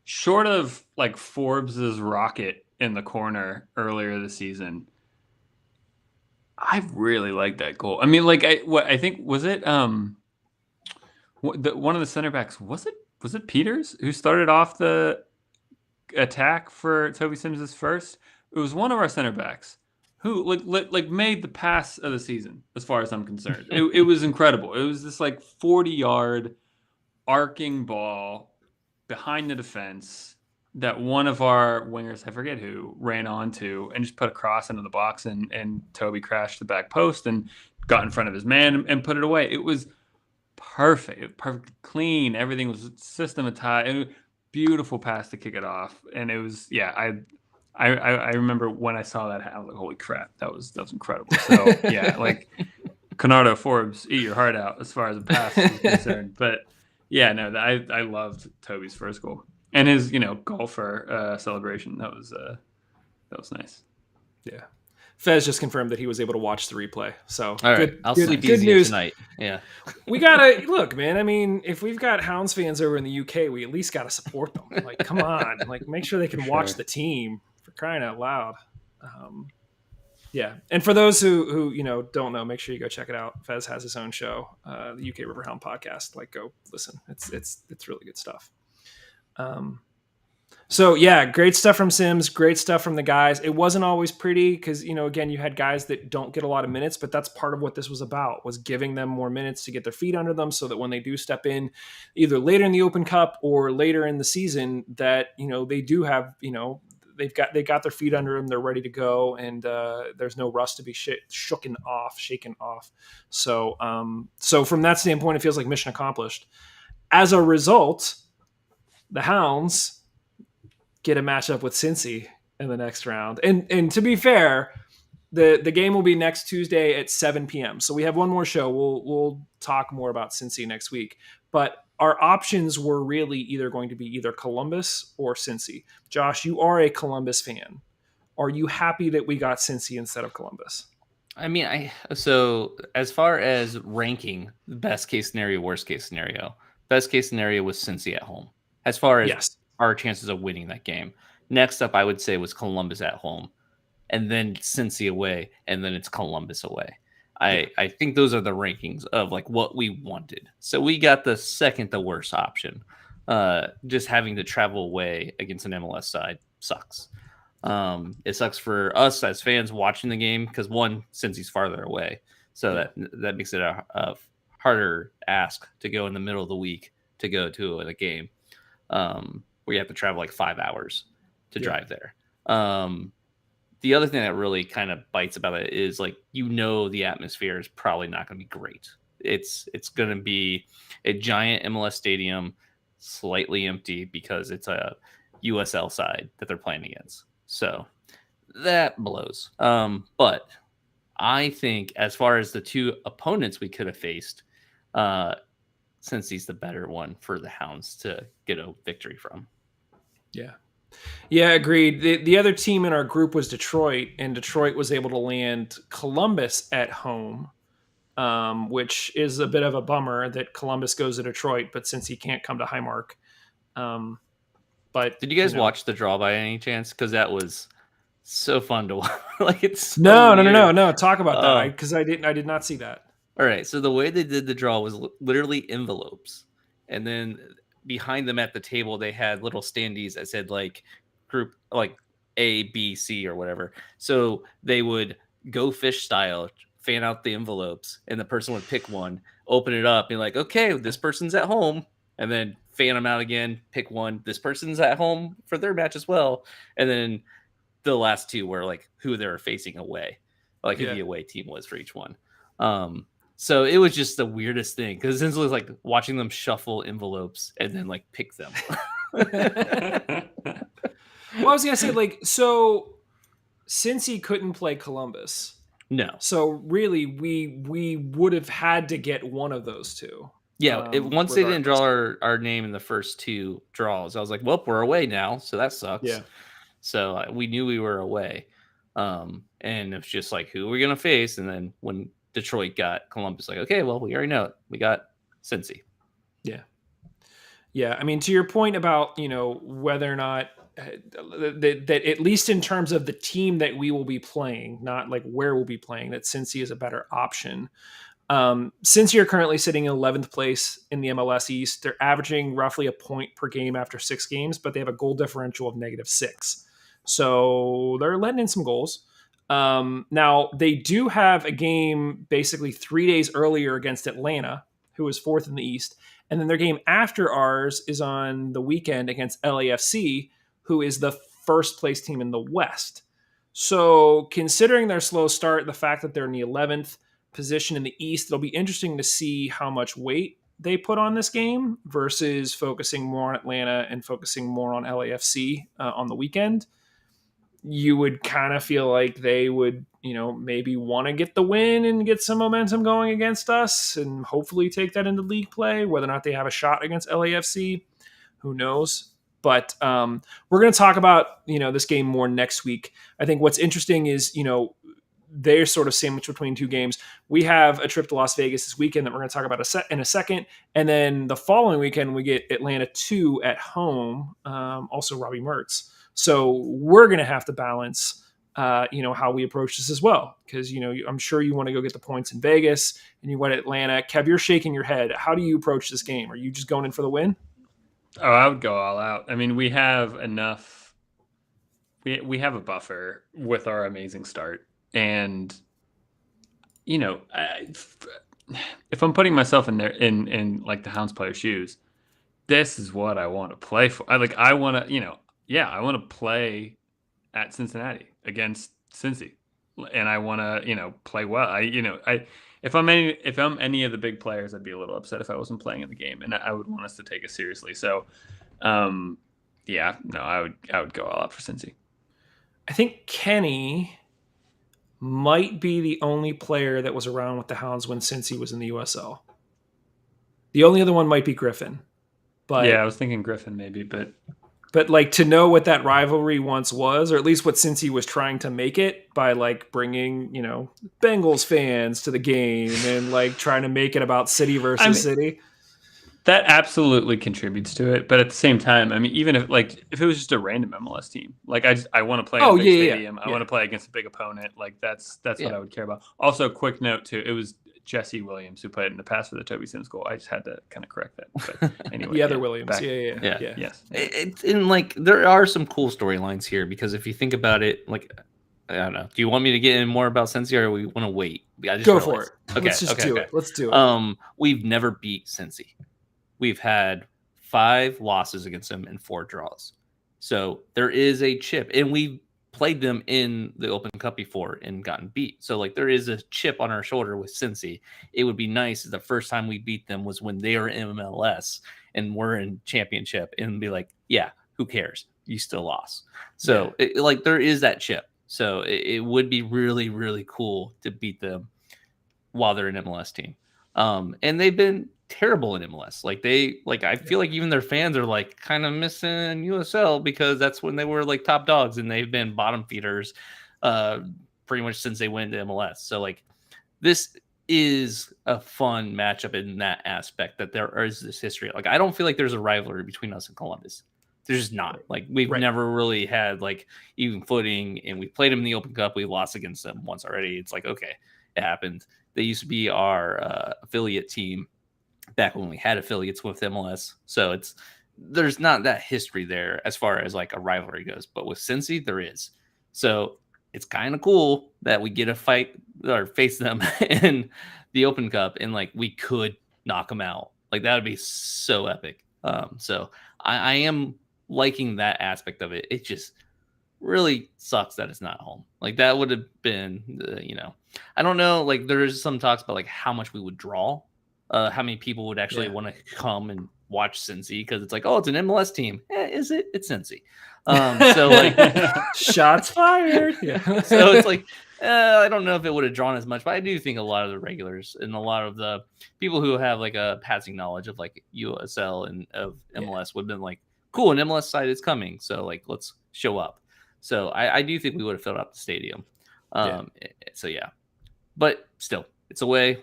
short of like Forbes's rocket in the corner earlier this season. I really like that goal. I mean, like I think was it one of the center backs, was it Peters who started off the attack for Toby Sims' first? It was one of our center backs who like made the pass of the season, as far as I'm concerned. It was incredible. It was this like 40-yard arcing ball behind the defense that one of our wingers, I forget who, ran onto and just put a cross into the box, and Toby crashed the back post and got in front of his man and put it away. It was perfect, clean. Everything was systematized. And beautiful pass to kick it off. And it was, yeah, I remember when I saw that, I was like, holy crap, that was incredible. So yeah, like Conardo, Forbes, eat your heart out as far as the pass is concerned. But yeah, no, I loved Toby's first goal and his golfer celebration. That was nice. Yeah. Fez just confirmed that he was able to watch the replay. So all right, I'll sleep good easier news tonight. Yeah, we gotta look, man. I mean, if we've got Hounds fans over in the UK, we at least gotta support them. Like, come on, like make sure they can watch the team, for crying out loud. Yeah, and for those who don't know, make sure you go check it out. Fez has his own show, the UK Riverhound podcast. Like, go listen. It's really good stuff. So yeah, great stuff from Sims, great stuff from the guys. It wasn't always pretty because, again, you had guys that don't get a lot of minutes, but that's part of what this was about, was giving them more minutes to get their feet under them so that when they do step in either later in the Open Cup or later in the season, that, they do have, they got their feet under them, they're ready to go, and there's no rust to be shaken off. So from that standpoint, it feels like mission accomplished. As a result, the Hounds get a matchup with Cincy in the next round. And to be fair, the game will be next Tuesday at 7 p.m. So we have one more show. We'll talk more about Cincy next week. But our options were really either going to be either Columbus or Cincy. Josh, you are a Columbus fan. Are you happy that we got Cincy instead of Columbus? I mean, so as far as ranking best case scenario, worst case scenario, best case scenario was Cincy at home. As far as our chances of winning that game. Next up, I would say, was Columbus at home, and then Cincy away, and then it's Columbus away. I think those are the rankings of like what we wanted. So we got the second the worst option. Just having to travel away against an MLS side sucks. It sucks for us as fans watching the game because, one, Cincy's farther away, so that makes it a harder ask to go in the middle of the week to go to a game. Where you have to travel like 5 hours to drive there. The other thing that really kind of bites about it is like, the atmosphere is probably not going to be great. It's going to be a giant MLS stadium, slightly empty because it's a USL side that they're playing against. So that blows. But I think as far as the two opponents we could have faced, since he's the better one for the Hounds to get a victory from. Yeah, agreed. The other team in our group was Detroit, and Detroit was able to land Columbus at home, which is a bit of a bummer that Columbus goes to Detroit, but since he can't come to Highmark. But did you guys watch the draw by any chance? Because that was so fun to watch. Like, it's so no. Talk about that, because I did not see that. All right, so the way they did the draw was literally envelopes, and then behind them at the table they had little standees that said like group like A, B, C, or whatever. So they would go fish style, fan out the envelopes, and the person would pick one, open it up, and like, okay, this person's at home, and then fan them out again, pick one. This person's at home for their match as well, and then the last two were like who they were facing away, like who the away team was for each one. So it was just the weirdest thing because essentially it was like watching them shuffle envelopes and then like pick them. Well, I was gonna say, like, so since he couldn't play Columbus, no. So really, we would have had to get one of those two. Yeah, once they didn't draw regardless. our name in the first 2 draws, I was like, well, we're away now, so that sucks. Yeah. So we knew we were away. And it's just like, who are we going to face? And then when Detroit got Columbus, like, okay, well, we already know it. We got Cincy. Yeah. Yeah. I mean, to your point about, whether or not that at least in terms of the team that we will be playing, not like where we'll be playing, that Cincy is a better option. Since you're currently sitting in 11th place in the MLS East, they're averaging roughly a point per game after 6 games, but they have a goal differential of -6. So they're letting in some goals. Now, they do have a game basically 3 days earlier against Atlanta, who is 4th in the East. And then their game after ours is on the weekend against LAFC, who is the first place team in the West. So considering their slow start, the fact that they're in the 11th, position in the East, it'll be interesting to see how much weight they put on this game versus focusing more on Atlanta and focusing more on LAFC on the weekend. You would kind of feel like they would, maybe want to get the win and get some momentum going against us and hopefully take that into league play. Whether or not they have a shot against LAFC, who knows? But we're going to talk about, this game more next week. I think what's interesting is, they're sort of sandwiched between 2 games. We have a trip to Las Vegas this weekend that we're going to talk about in a second. And then the following weekend, we get Atlanta 2 at home, also Robbie Mertz. So we're going to have to balance, how we approach this as well. Because, I'm sure you want to go get the points in Vegas and you went to Atlanta. Kev, you're shaking your head. How do you approach this game? Are you just going in for the win? Oh, I would go all out. I mean, we have enough. We have a buffer with our amazing start. And, if I'm putting myself in there in like the Hounds player shoes, this is what I want to play for. I want to, I want to play at Cincinnati against Cincy, and I want to, play well. If I'm any of the big players, I'd be a little upset if I wasn't playing in the game, and I would want us to take it seriously. So, I would go all out for Cincy. I think Kenny might be the only player that was around with the Hounds when Cincy was in the USL. The only other one might be Griffin. But yeah, I was thinking Griffin maybe, but like to know what that rivalry once was, or at least what Cincy was trying to make it by like bringing, Bengals fans to the game and like trying to make it about city versus city. That absolutely contributes to it, but at the same time, I mean, even if it was just a random MLS team, like I want to play in a big stadium, I want to play against a big opponent, like that's what I would care about. Also, quick note too, it was Jesse Williams who played in the past for the Toby Sims goal. I just had to kind of correct that. But anyway, the other Williams, yes. And like there are some cool storylines here because if you think about it, like I don't know, do you want me to get in more about Cincy or we want to wait? Go for it. Okay, let's do it. Let's do it. We've never beat Cincy. We've had 5 losses against them and 4 draws. So there is a chip. And we played them in the Open Cup before and gotten beat. So like there is a chip on our shoulder with Cincy. It would be nice if the first time we beat them was when they were in MLS and we're in championship and be like, yeah, who cares? You still lost. So there is that chip. So it would be really, really cool to beat them while they're an MLS team. And they've been terrible in MLS. I feel like even their fans are like kind of missing USL because that's when they were like top dogs and they've been bottom feeders pretty much since they went to MLS. So like this is a fun matchup in that aspect that there is this history. Like I don't feel like there's a rivalry between us and Columbus. There's just not. Like we've never really had like even footing, and we played them in the Open Cup. We lost against them once already. It's like, okay, it happened. They used to be our affiliate team back when we had affiliates with MLS. So there's not that history there as far as like a rivalry goes. But with Cincy, there is. So it's kind of cool that we get to fight or face them in the Open Cup and like we could knock them out. Like that would be so epic. So I am liking that aspect of it. It just really sucks that it's not home. Like that would have been, I don't know. Like there's some talks about like how much we would draw, how many people would actually want to come and watch Cincy because it's like, oh, it's an MLS team. Is it? It's Cincy. So like shots fired. Yeah. So it's like I don't know if it would have drawn as much, but I do think a lot of the regulars and a lot of the people who have like a passing knowledge of like USL and of MLS would have been like, cool, an MLS side is coming, so like let's show up. So I do think we would have filled up the stadium. So yeah, but still, it's away.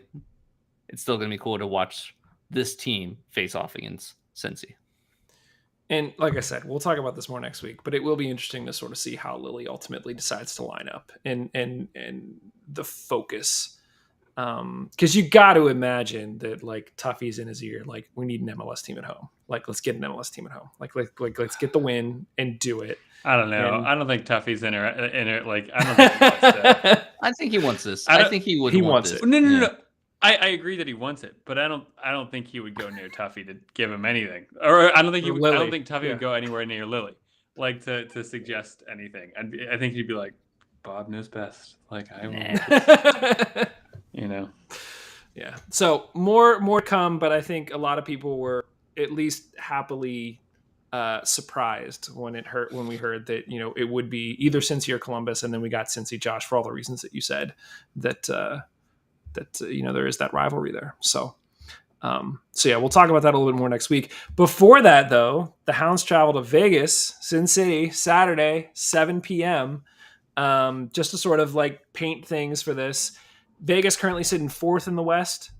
It's still going to be cool to watch this team face off against Cincy. And like I said, we'll talk about this more next week, but it will be interesting to sort of see how Lily ultimately decides to line up and the focus. Because you got to imagine that like Tuffy's in his ear, like we need an MLS team at home. Like let's get an MLS team at home. Like let's get the win and do it. I don't know. I don't think Tuffy's in it. Like I don't think he wants that. I think he wants this. I think he would. He wants it. No. I agree that he wants it, but I don't think he would go near Tuffy to give him anything. Or I don't think Tuffy would go anywhere near Lily, like to suggest anything. I think he'd be like, Bob knows best. Like I won't. You know. Yeah. So more come, but I think a lot of people were at least happily surprised when we heard that, you know, it would be either Cincy or Columbus, and then we got Cincy, Josh, for all the reasons that you said that you know, there is that rivalry there. So yeah, we'll talk about that a little bit more next week. Before that, though, the Hounds travel to Vegas, Sin City, Saturday, 7 p.m. Just to sort of like paint things for this. Vegas currently sitting 4th in the West,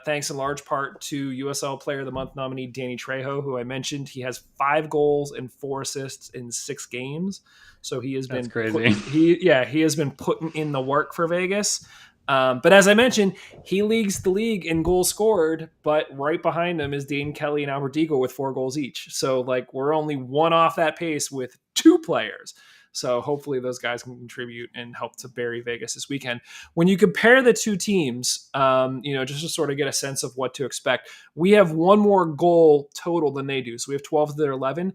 thanks in large part to USL Player of the Month nominee Danny Trejo, who I mentioned. He has 5 goals and 4 assists in 6 games. So he has been crazy. He has been putting in the work for Vegas. But as I mentioned, he leads the league in goals scored, but right behind him is Dane Kelly and Albert Deagle with 4 goals each. So like we're only 1 off that pace with 2 players. So hopefully those guys can contribute and help to bury Vegas this weekend. When you compare the two teams, you know, just to sort of get a sense of what to expect, we have 1 more goal total than they do. So we have 12 to their 11,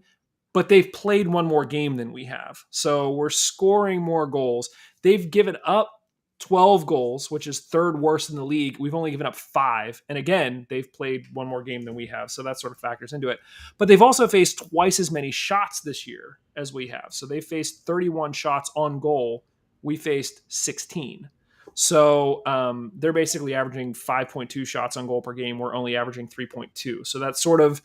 but they've played 1 more game than we have. So we're scoring more goals. They've given up 12 goals, which is 3rd worst in the league. We've only given up 5. And again, they've played 1 more game than we have. So that sort of factors into it. But they've also faced twice as many shots this year as we have. So they faced 31 shots on goal. We faced 16. So they're basically averaging 5.2 shots on goal per game. We're only averaging 3.2. So that sort of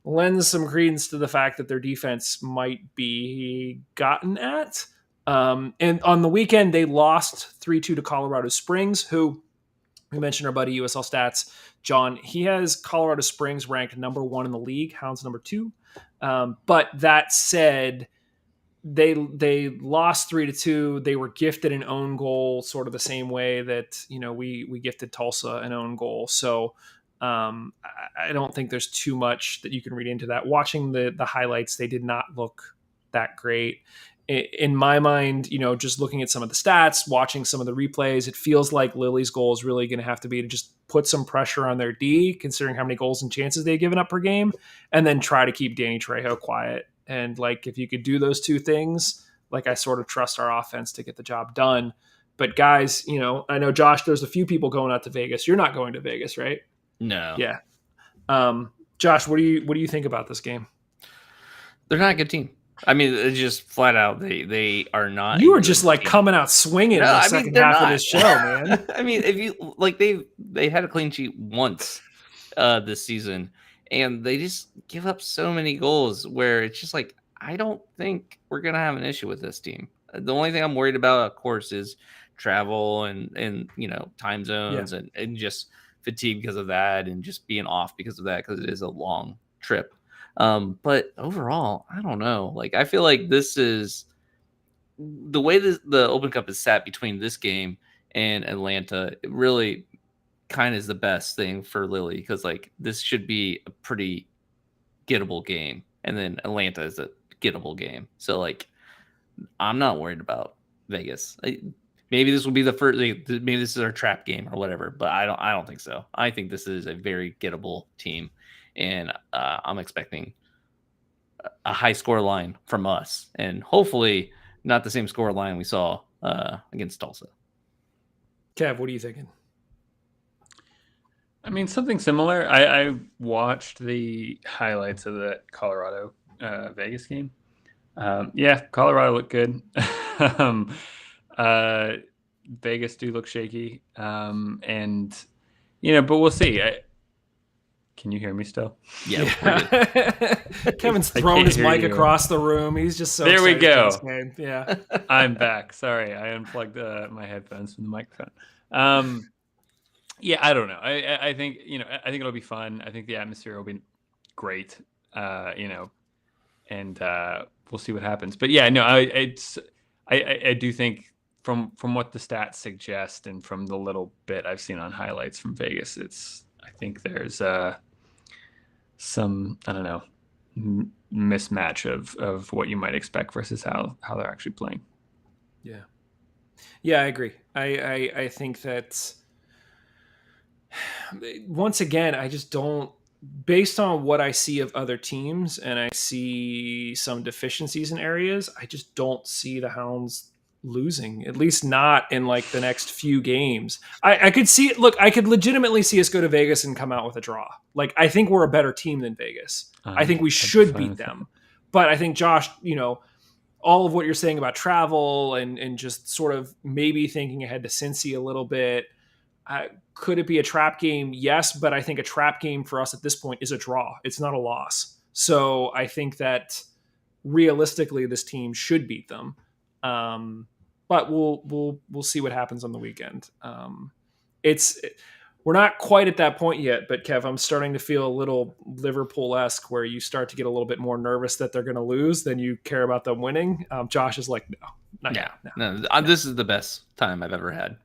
lends some credence to the fact that their defense might be gotten at. And on the weekend, they lost 3-2 to Colorado Springs, who we mentioned our buddy USL Stats, John. He has Colorado Springs ranked number 1 in the league, Hounds number 2. But that said, they lost 3-2. They were gifted an own goal, sort of the same way that, you know, we gifted Tulsa an own goal. So I don't think there's too much that you can read into that. Watching the highlights, they did not look that great. In my mind, you know, just looking at some of the stats, watching some of the replays, it feels like Lily's goal is really going to have to be to just put some pressure on their D, considering how many goals and chances they've given up per game, and then try to keep Danny Trejo quiet. And like, if you could do those 2 things, like I sort of trust our offense to get the job done. But guys, you know, I know Josh, there's a few people going out to Vegas. You're not going to Vegas, right? No. Yeah. Josh, what do you think about this game? They're not a good team. I mean, it's just flat out. They are not. You were just like coming out swinging in the second half of this show, man. I mean, if you like, they had a clean sheet once this season, and they just give up so many goals. Where it's just like, I don't think we're gonna have an issue with this team. The only thing I'm worried about, of course, is travel and you know, time zones and just fatigue because of that, and just being off because of that, because it is a long trip. But overall, I don't know. Like, I feel like this is the way the Open Cup is sat between this game and Atlanta. It really kind of is the best thing for Lily, because like this should be a pretty gettable game, and then Atlanta is a gettable game. So like, I'm not worried about Vegas. Maybe this will be the first. Maybe this is our trap game or whatever. But I don't think so. I think this is a very gettable team. And I'm expecting a high score line from us, and hopefully not the same score line we saw against Tulsa. Kev, what are you thinking? I mean, something similar. I watched the highlights of that Colorado Vegas game. Yeah, Colorado looked good. Vegas do look shaky, and but we'll see. Can you hear me still? Yeah, we're good. Kevin's I thrown can't his hear mic you. across the room. He's just so There we excited for this go. game. Yeah. I'm back. Sorry, I unplugged my headphones from the microphone. Yeah, I don't know. I think I think it'll be fun. I think the atmosphere will be great. And we'll see what happens. But yeah, no, I do think from what the stats suggest and from the little bit I've seen on highlights from Vegas, I think there's some, I don't know, mismatch of what you might expect versus how they're actually playing. Yeah. Yeah, I agree. I think that once again, I just don't, based on what I see of other teams and I see some deficiencies in areas, I just don't see the Hounds losing, at least not in like the next few games. I could see it. Look, I could legitimately see us go to Vegas and come out with a draw. Like, I think we're a better team than Vegas. I think we I'd be should fine beat with that. them. But I think Josh, all of what you're saying about travel and just sort of maybe thinking ahead to Cincy a little bit. Could it be a trap game? Yes, but I think a trap game for us at this point is a draw. It's not a loss. So I think that realistically, this team should beat them. But we'll see what happens on the weekend. It's we're not quite at that point yet, but Kev, I'm starting to feel a little Liverpool-esque where you start to get a little bit more nervous that they're going to lose than you care about them winning. Josh is like, no, not Yeah, yet, no, this is the best time I've ever had.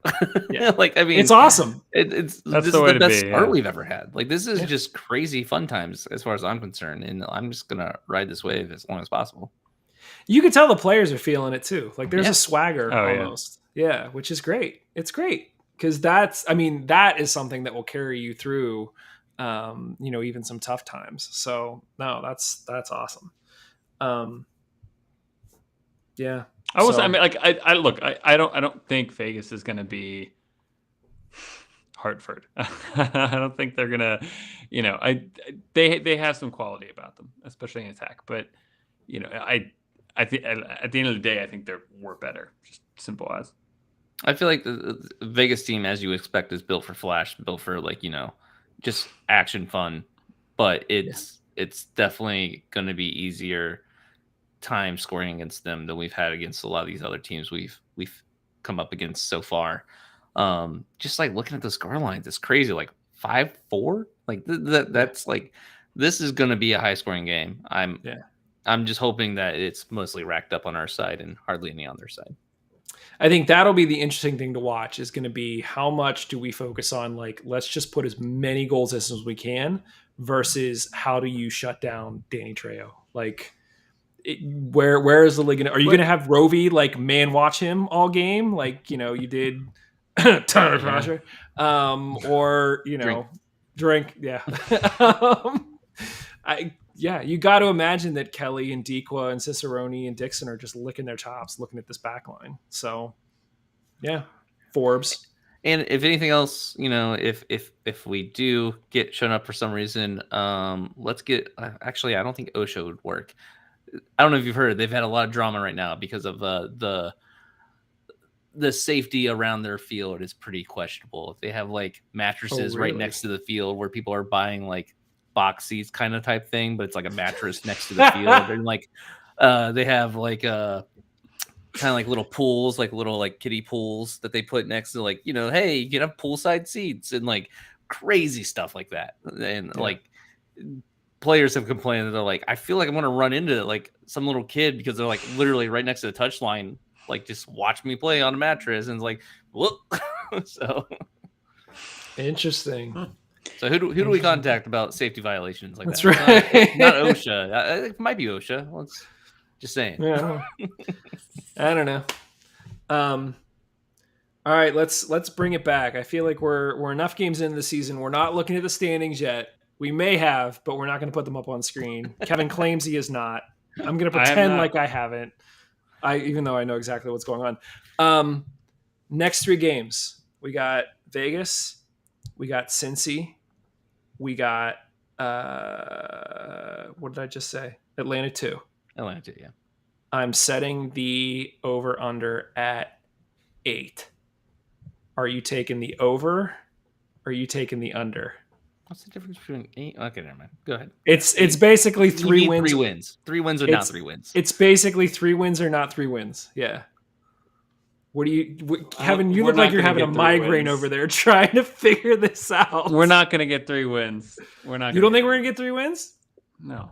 Yeah. Like, I mean, it's awesome. This That's is the way the to best be, start yeah. we've ever had. Like, this is Yeah. just crazy fun times as far as I'm concerned, and I'm just gonna ride this wave as long as possible. You can tell the players are feeling it too. Like there's Yeah. a swagger Oh, yeah. almost. Yeah, which is great. It's great because that is something that will carry you through, even some tough times. So no, that's awesome. Yeah. I was. So I mean, like, I look. I don't think Vegas is going to be Hartford. I don't think they're gonna. They have some quality about them, especially in attack. But I think at the end of the day, I think we're better. Just simple as. I feel like the Vegas team, as you expect, is built for flash, built for just action fun. But it's definitely going to be easier time scoring against them than we've had against a lot of these other teams we've come up against so far. Just like looking at the score lines, it's crazy. Like 5-4, like that's like this is going to be a high scoring game. I'm just hoping that it's mostly racked up on our side and hardly any on their side. I think that'll be the interesting thing to watch is going to be how much do we focus on like let's just put as many goals as we can versus how do you shut down Danny Trejo? Like where is the league gonna, are you going to have Rovi like man watch him all game like you did Tyler Prasher or drink yeah you got to imagine that Kelly and Dequa and Cicerone and Dixon are just licking their chops looking at this back line. So, yeah, Forbes. And if anything else, if we do get shown up for some reason, let's get. Actually, I don't think OSHA would work. I don't know if you've heard. They've had a lot of drama right now because of the safety around their field is pretty questionable. If they have like mattresses right next to the field where people are buying like box seats kind of type thing, but it's like a mattress next to the field. And like they have like kind of like little pools, like little like kiddie pools that they put next to like, hey, you can have poolside seats and like crazy stuff like that. And like players have complained that they're like, I feel like I'm gonna run into like some little kid because they're like literally right next to the touch line, like just watch me play on a mattress, and it's like, whoop. So interesting. So who do we contact about safety violations like That's that? right. Not OSHA. It might be OSHA. Let's just saying. Yeah, I don't know. All right, let's bring it back. I feel like we're enough games into the season. We're not looking at the standings yet. We may have, but we're not going to put them up on screen. Kevin claims he is not. I'm going to pretend like I haven't. Even though I know exactly what's going on. Next 3 games, we got Vegas, we got Cincy, we got what did I just say? Atlanta 2. Atlanta 2, yeah. I'm setting the over under at 8. Are you taking the over? Or are you taking the under? What's the difference between 8? Okay, never mind. Go ahead. It's basically 3 wins. 3 wins. 3 wins or not 3 wins. It's basically 3 wins or not 3 wins. Yeah. Kevin, you look like you're having a migraine over there trying to figure this out. We're not going to get 3 wins. We're not. You don't think we're going to get 3 wins? No.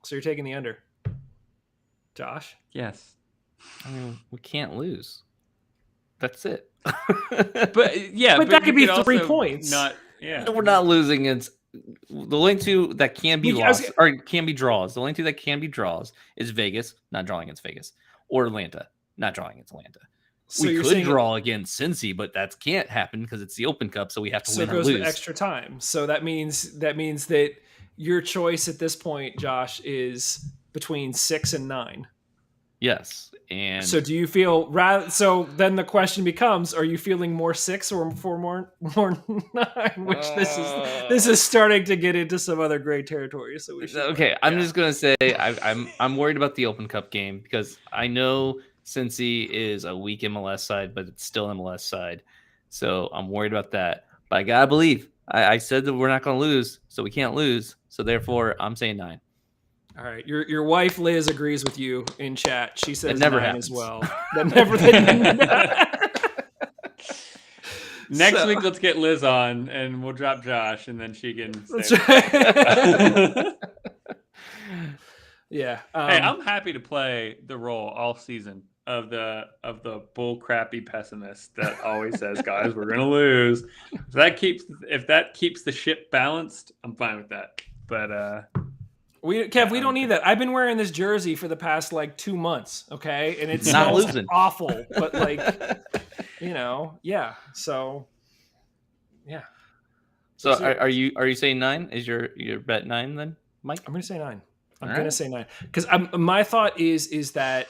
So you're taking the under. Josh? Yes. I mean, we can't lose. That's it. But that could be 3 points. We're not losing. It's the only 2 that can be lost or can be draws. The only 2 that can be draws is Vegas, not drawing against Vegas, or Atlanta, not drawing against Atlanta. So we could draw against Cincy, but that can't happen because it's the Open Cup, so we have to win or lose. So it goes to extra time. So that means that your choice at this point, Josh, is between 6 and 9. Yes. And so do you feel so then the question becomes, are you feeling more 6 or more 9? Which this is starting to get into some other gray territory. So I'm just gonna say I'm worried about the Open Cup game because I know Cincy is a weak MLS side, but it's still MLS side. So I'm worried about that. But I gotta believe. I said that we're not gonna lose, so we can't lose. So therefore I'm saying 9. All right, your wife Liz agrees with you in chat. She says never 9 happens. as well. That never. Next week, let's get Liz on, and we'll drop Josh, and then she can. That's right. Yeah. Hey, I'm happy to play the role all season of the bull crappy pessimist that always says, "Guys, we're gonna lose." If that keeps the ship balanced, I'm fine with that. But we don't need that. I've been wearing this jersey for the past 2 months, okay? And it's not losing. Awful, but yeah. So, yeah. So are you saying 9? Is your bet 9 then, Mike? I'm going to say 9. I'm going to say 9 because my thought is that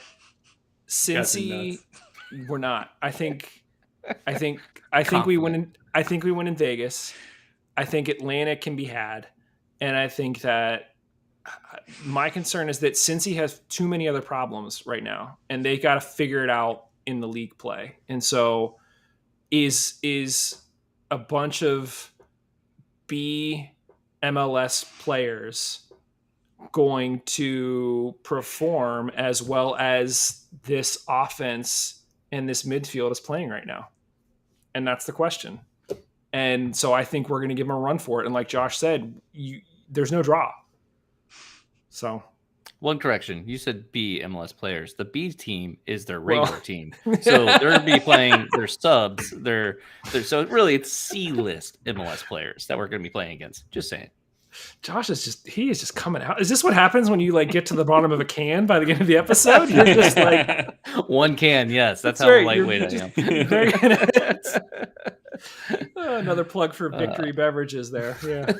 Cincy, we're not. I think we win. I think we win in Vegas. I think Atlanta can be had, and I think that. My concern is that Cincy has too many other problems right now, and they got to figure it out in the league play. And so, is a bunch of B MLS players going to perform as well as this offense and this midfield is playing right now? And that's the question. And so, I think we're going to give them a run for it. And like Josh said, there's no draw. So, one correction: you said B MLS players. The B team is their regular team, so they're gonna be playing their subs. So really it's C list MLS players that we're gonna be playing against. Just saying. Josh is just coming out. Is this what happens when you get to the bottom of a can by the end of the episode? You're just one can. Yes, that's how lightweight I am. Very good at it. Another plug for Victory Beverages there. Yeah.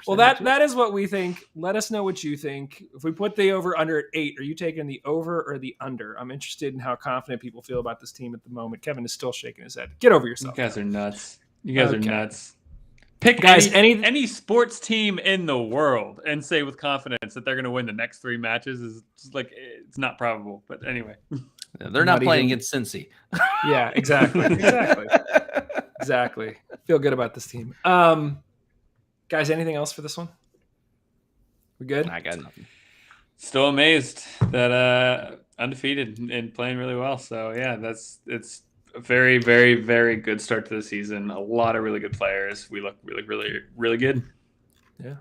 Well, that is what we think. Let us know what you think. If we put the over under at 8, are you taking the over or the under? I'm interested in how confident people feel about this team at the moment. Kevin is still shaking his head. Get over yourself. You guys are nuts. You guys are nuts. Pick any sports team in the world and say with confidence that they're going to win the next 3 matches is just it's not probable. But anyway, they're not playing against Cincy. Yeah, exactly. Feel good about this team. Guys, anything else for this one? We good? I got nothing. Still amazed that undefeated and playing really well. So yeah, it's a very, very, very good start to the season. A lot of really good players. We look really, really, really good. Yeah.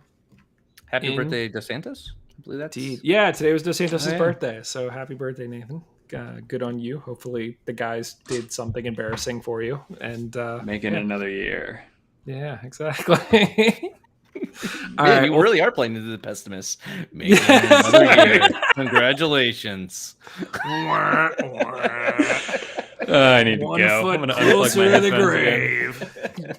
Happy birthday, Dos Santos. I believe that's today was Dos Santos' birthday. So happy birthday, Nathan. Good on you. Hopefully the guys did something embarrassing for you and making another year. Yeah, exactly. All right, you really are playing into the pessimist. Making another year. Congratulations. I need to go. I'm going to unplug my headphones the grave.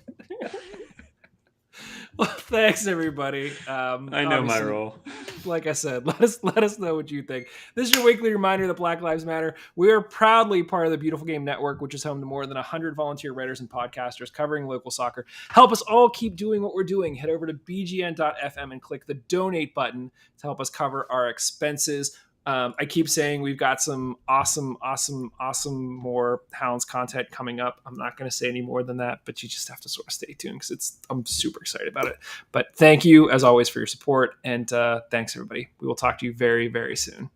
Well, thanks everybody. I know my role. Like I said, let us know what you think. This is your weekly reminder that Black Lives Matter. We are proudly part of the Beautiful Game Network, which is home to more than 100 volunteer writers and podcasters covering local soccer. Help us all keep doing what we're doing. Head over to bgn.fm and click the donate button to help us cover our expenses. I keep saying we've got some awesome more Hounds content coming up. I'm not going to say any more than that, but you just have to sort of stay tuned because I'm super excited about it. But thank you as always for your support, and thanks everybody. We will talk to you very, very soon.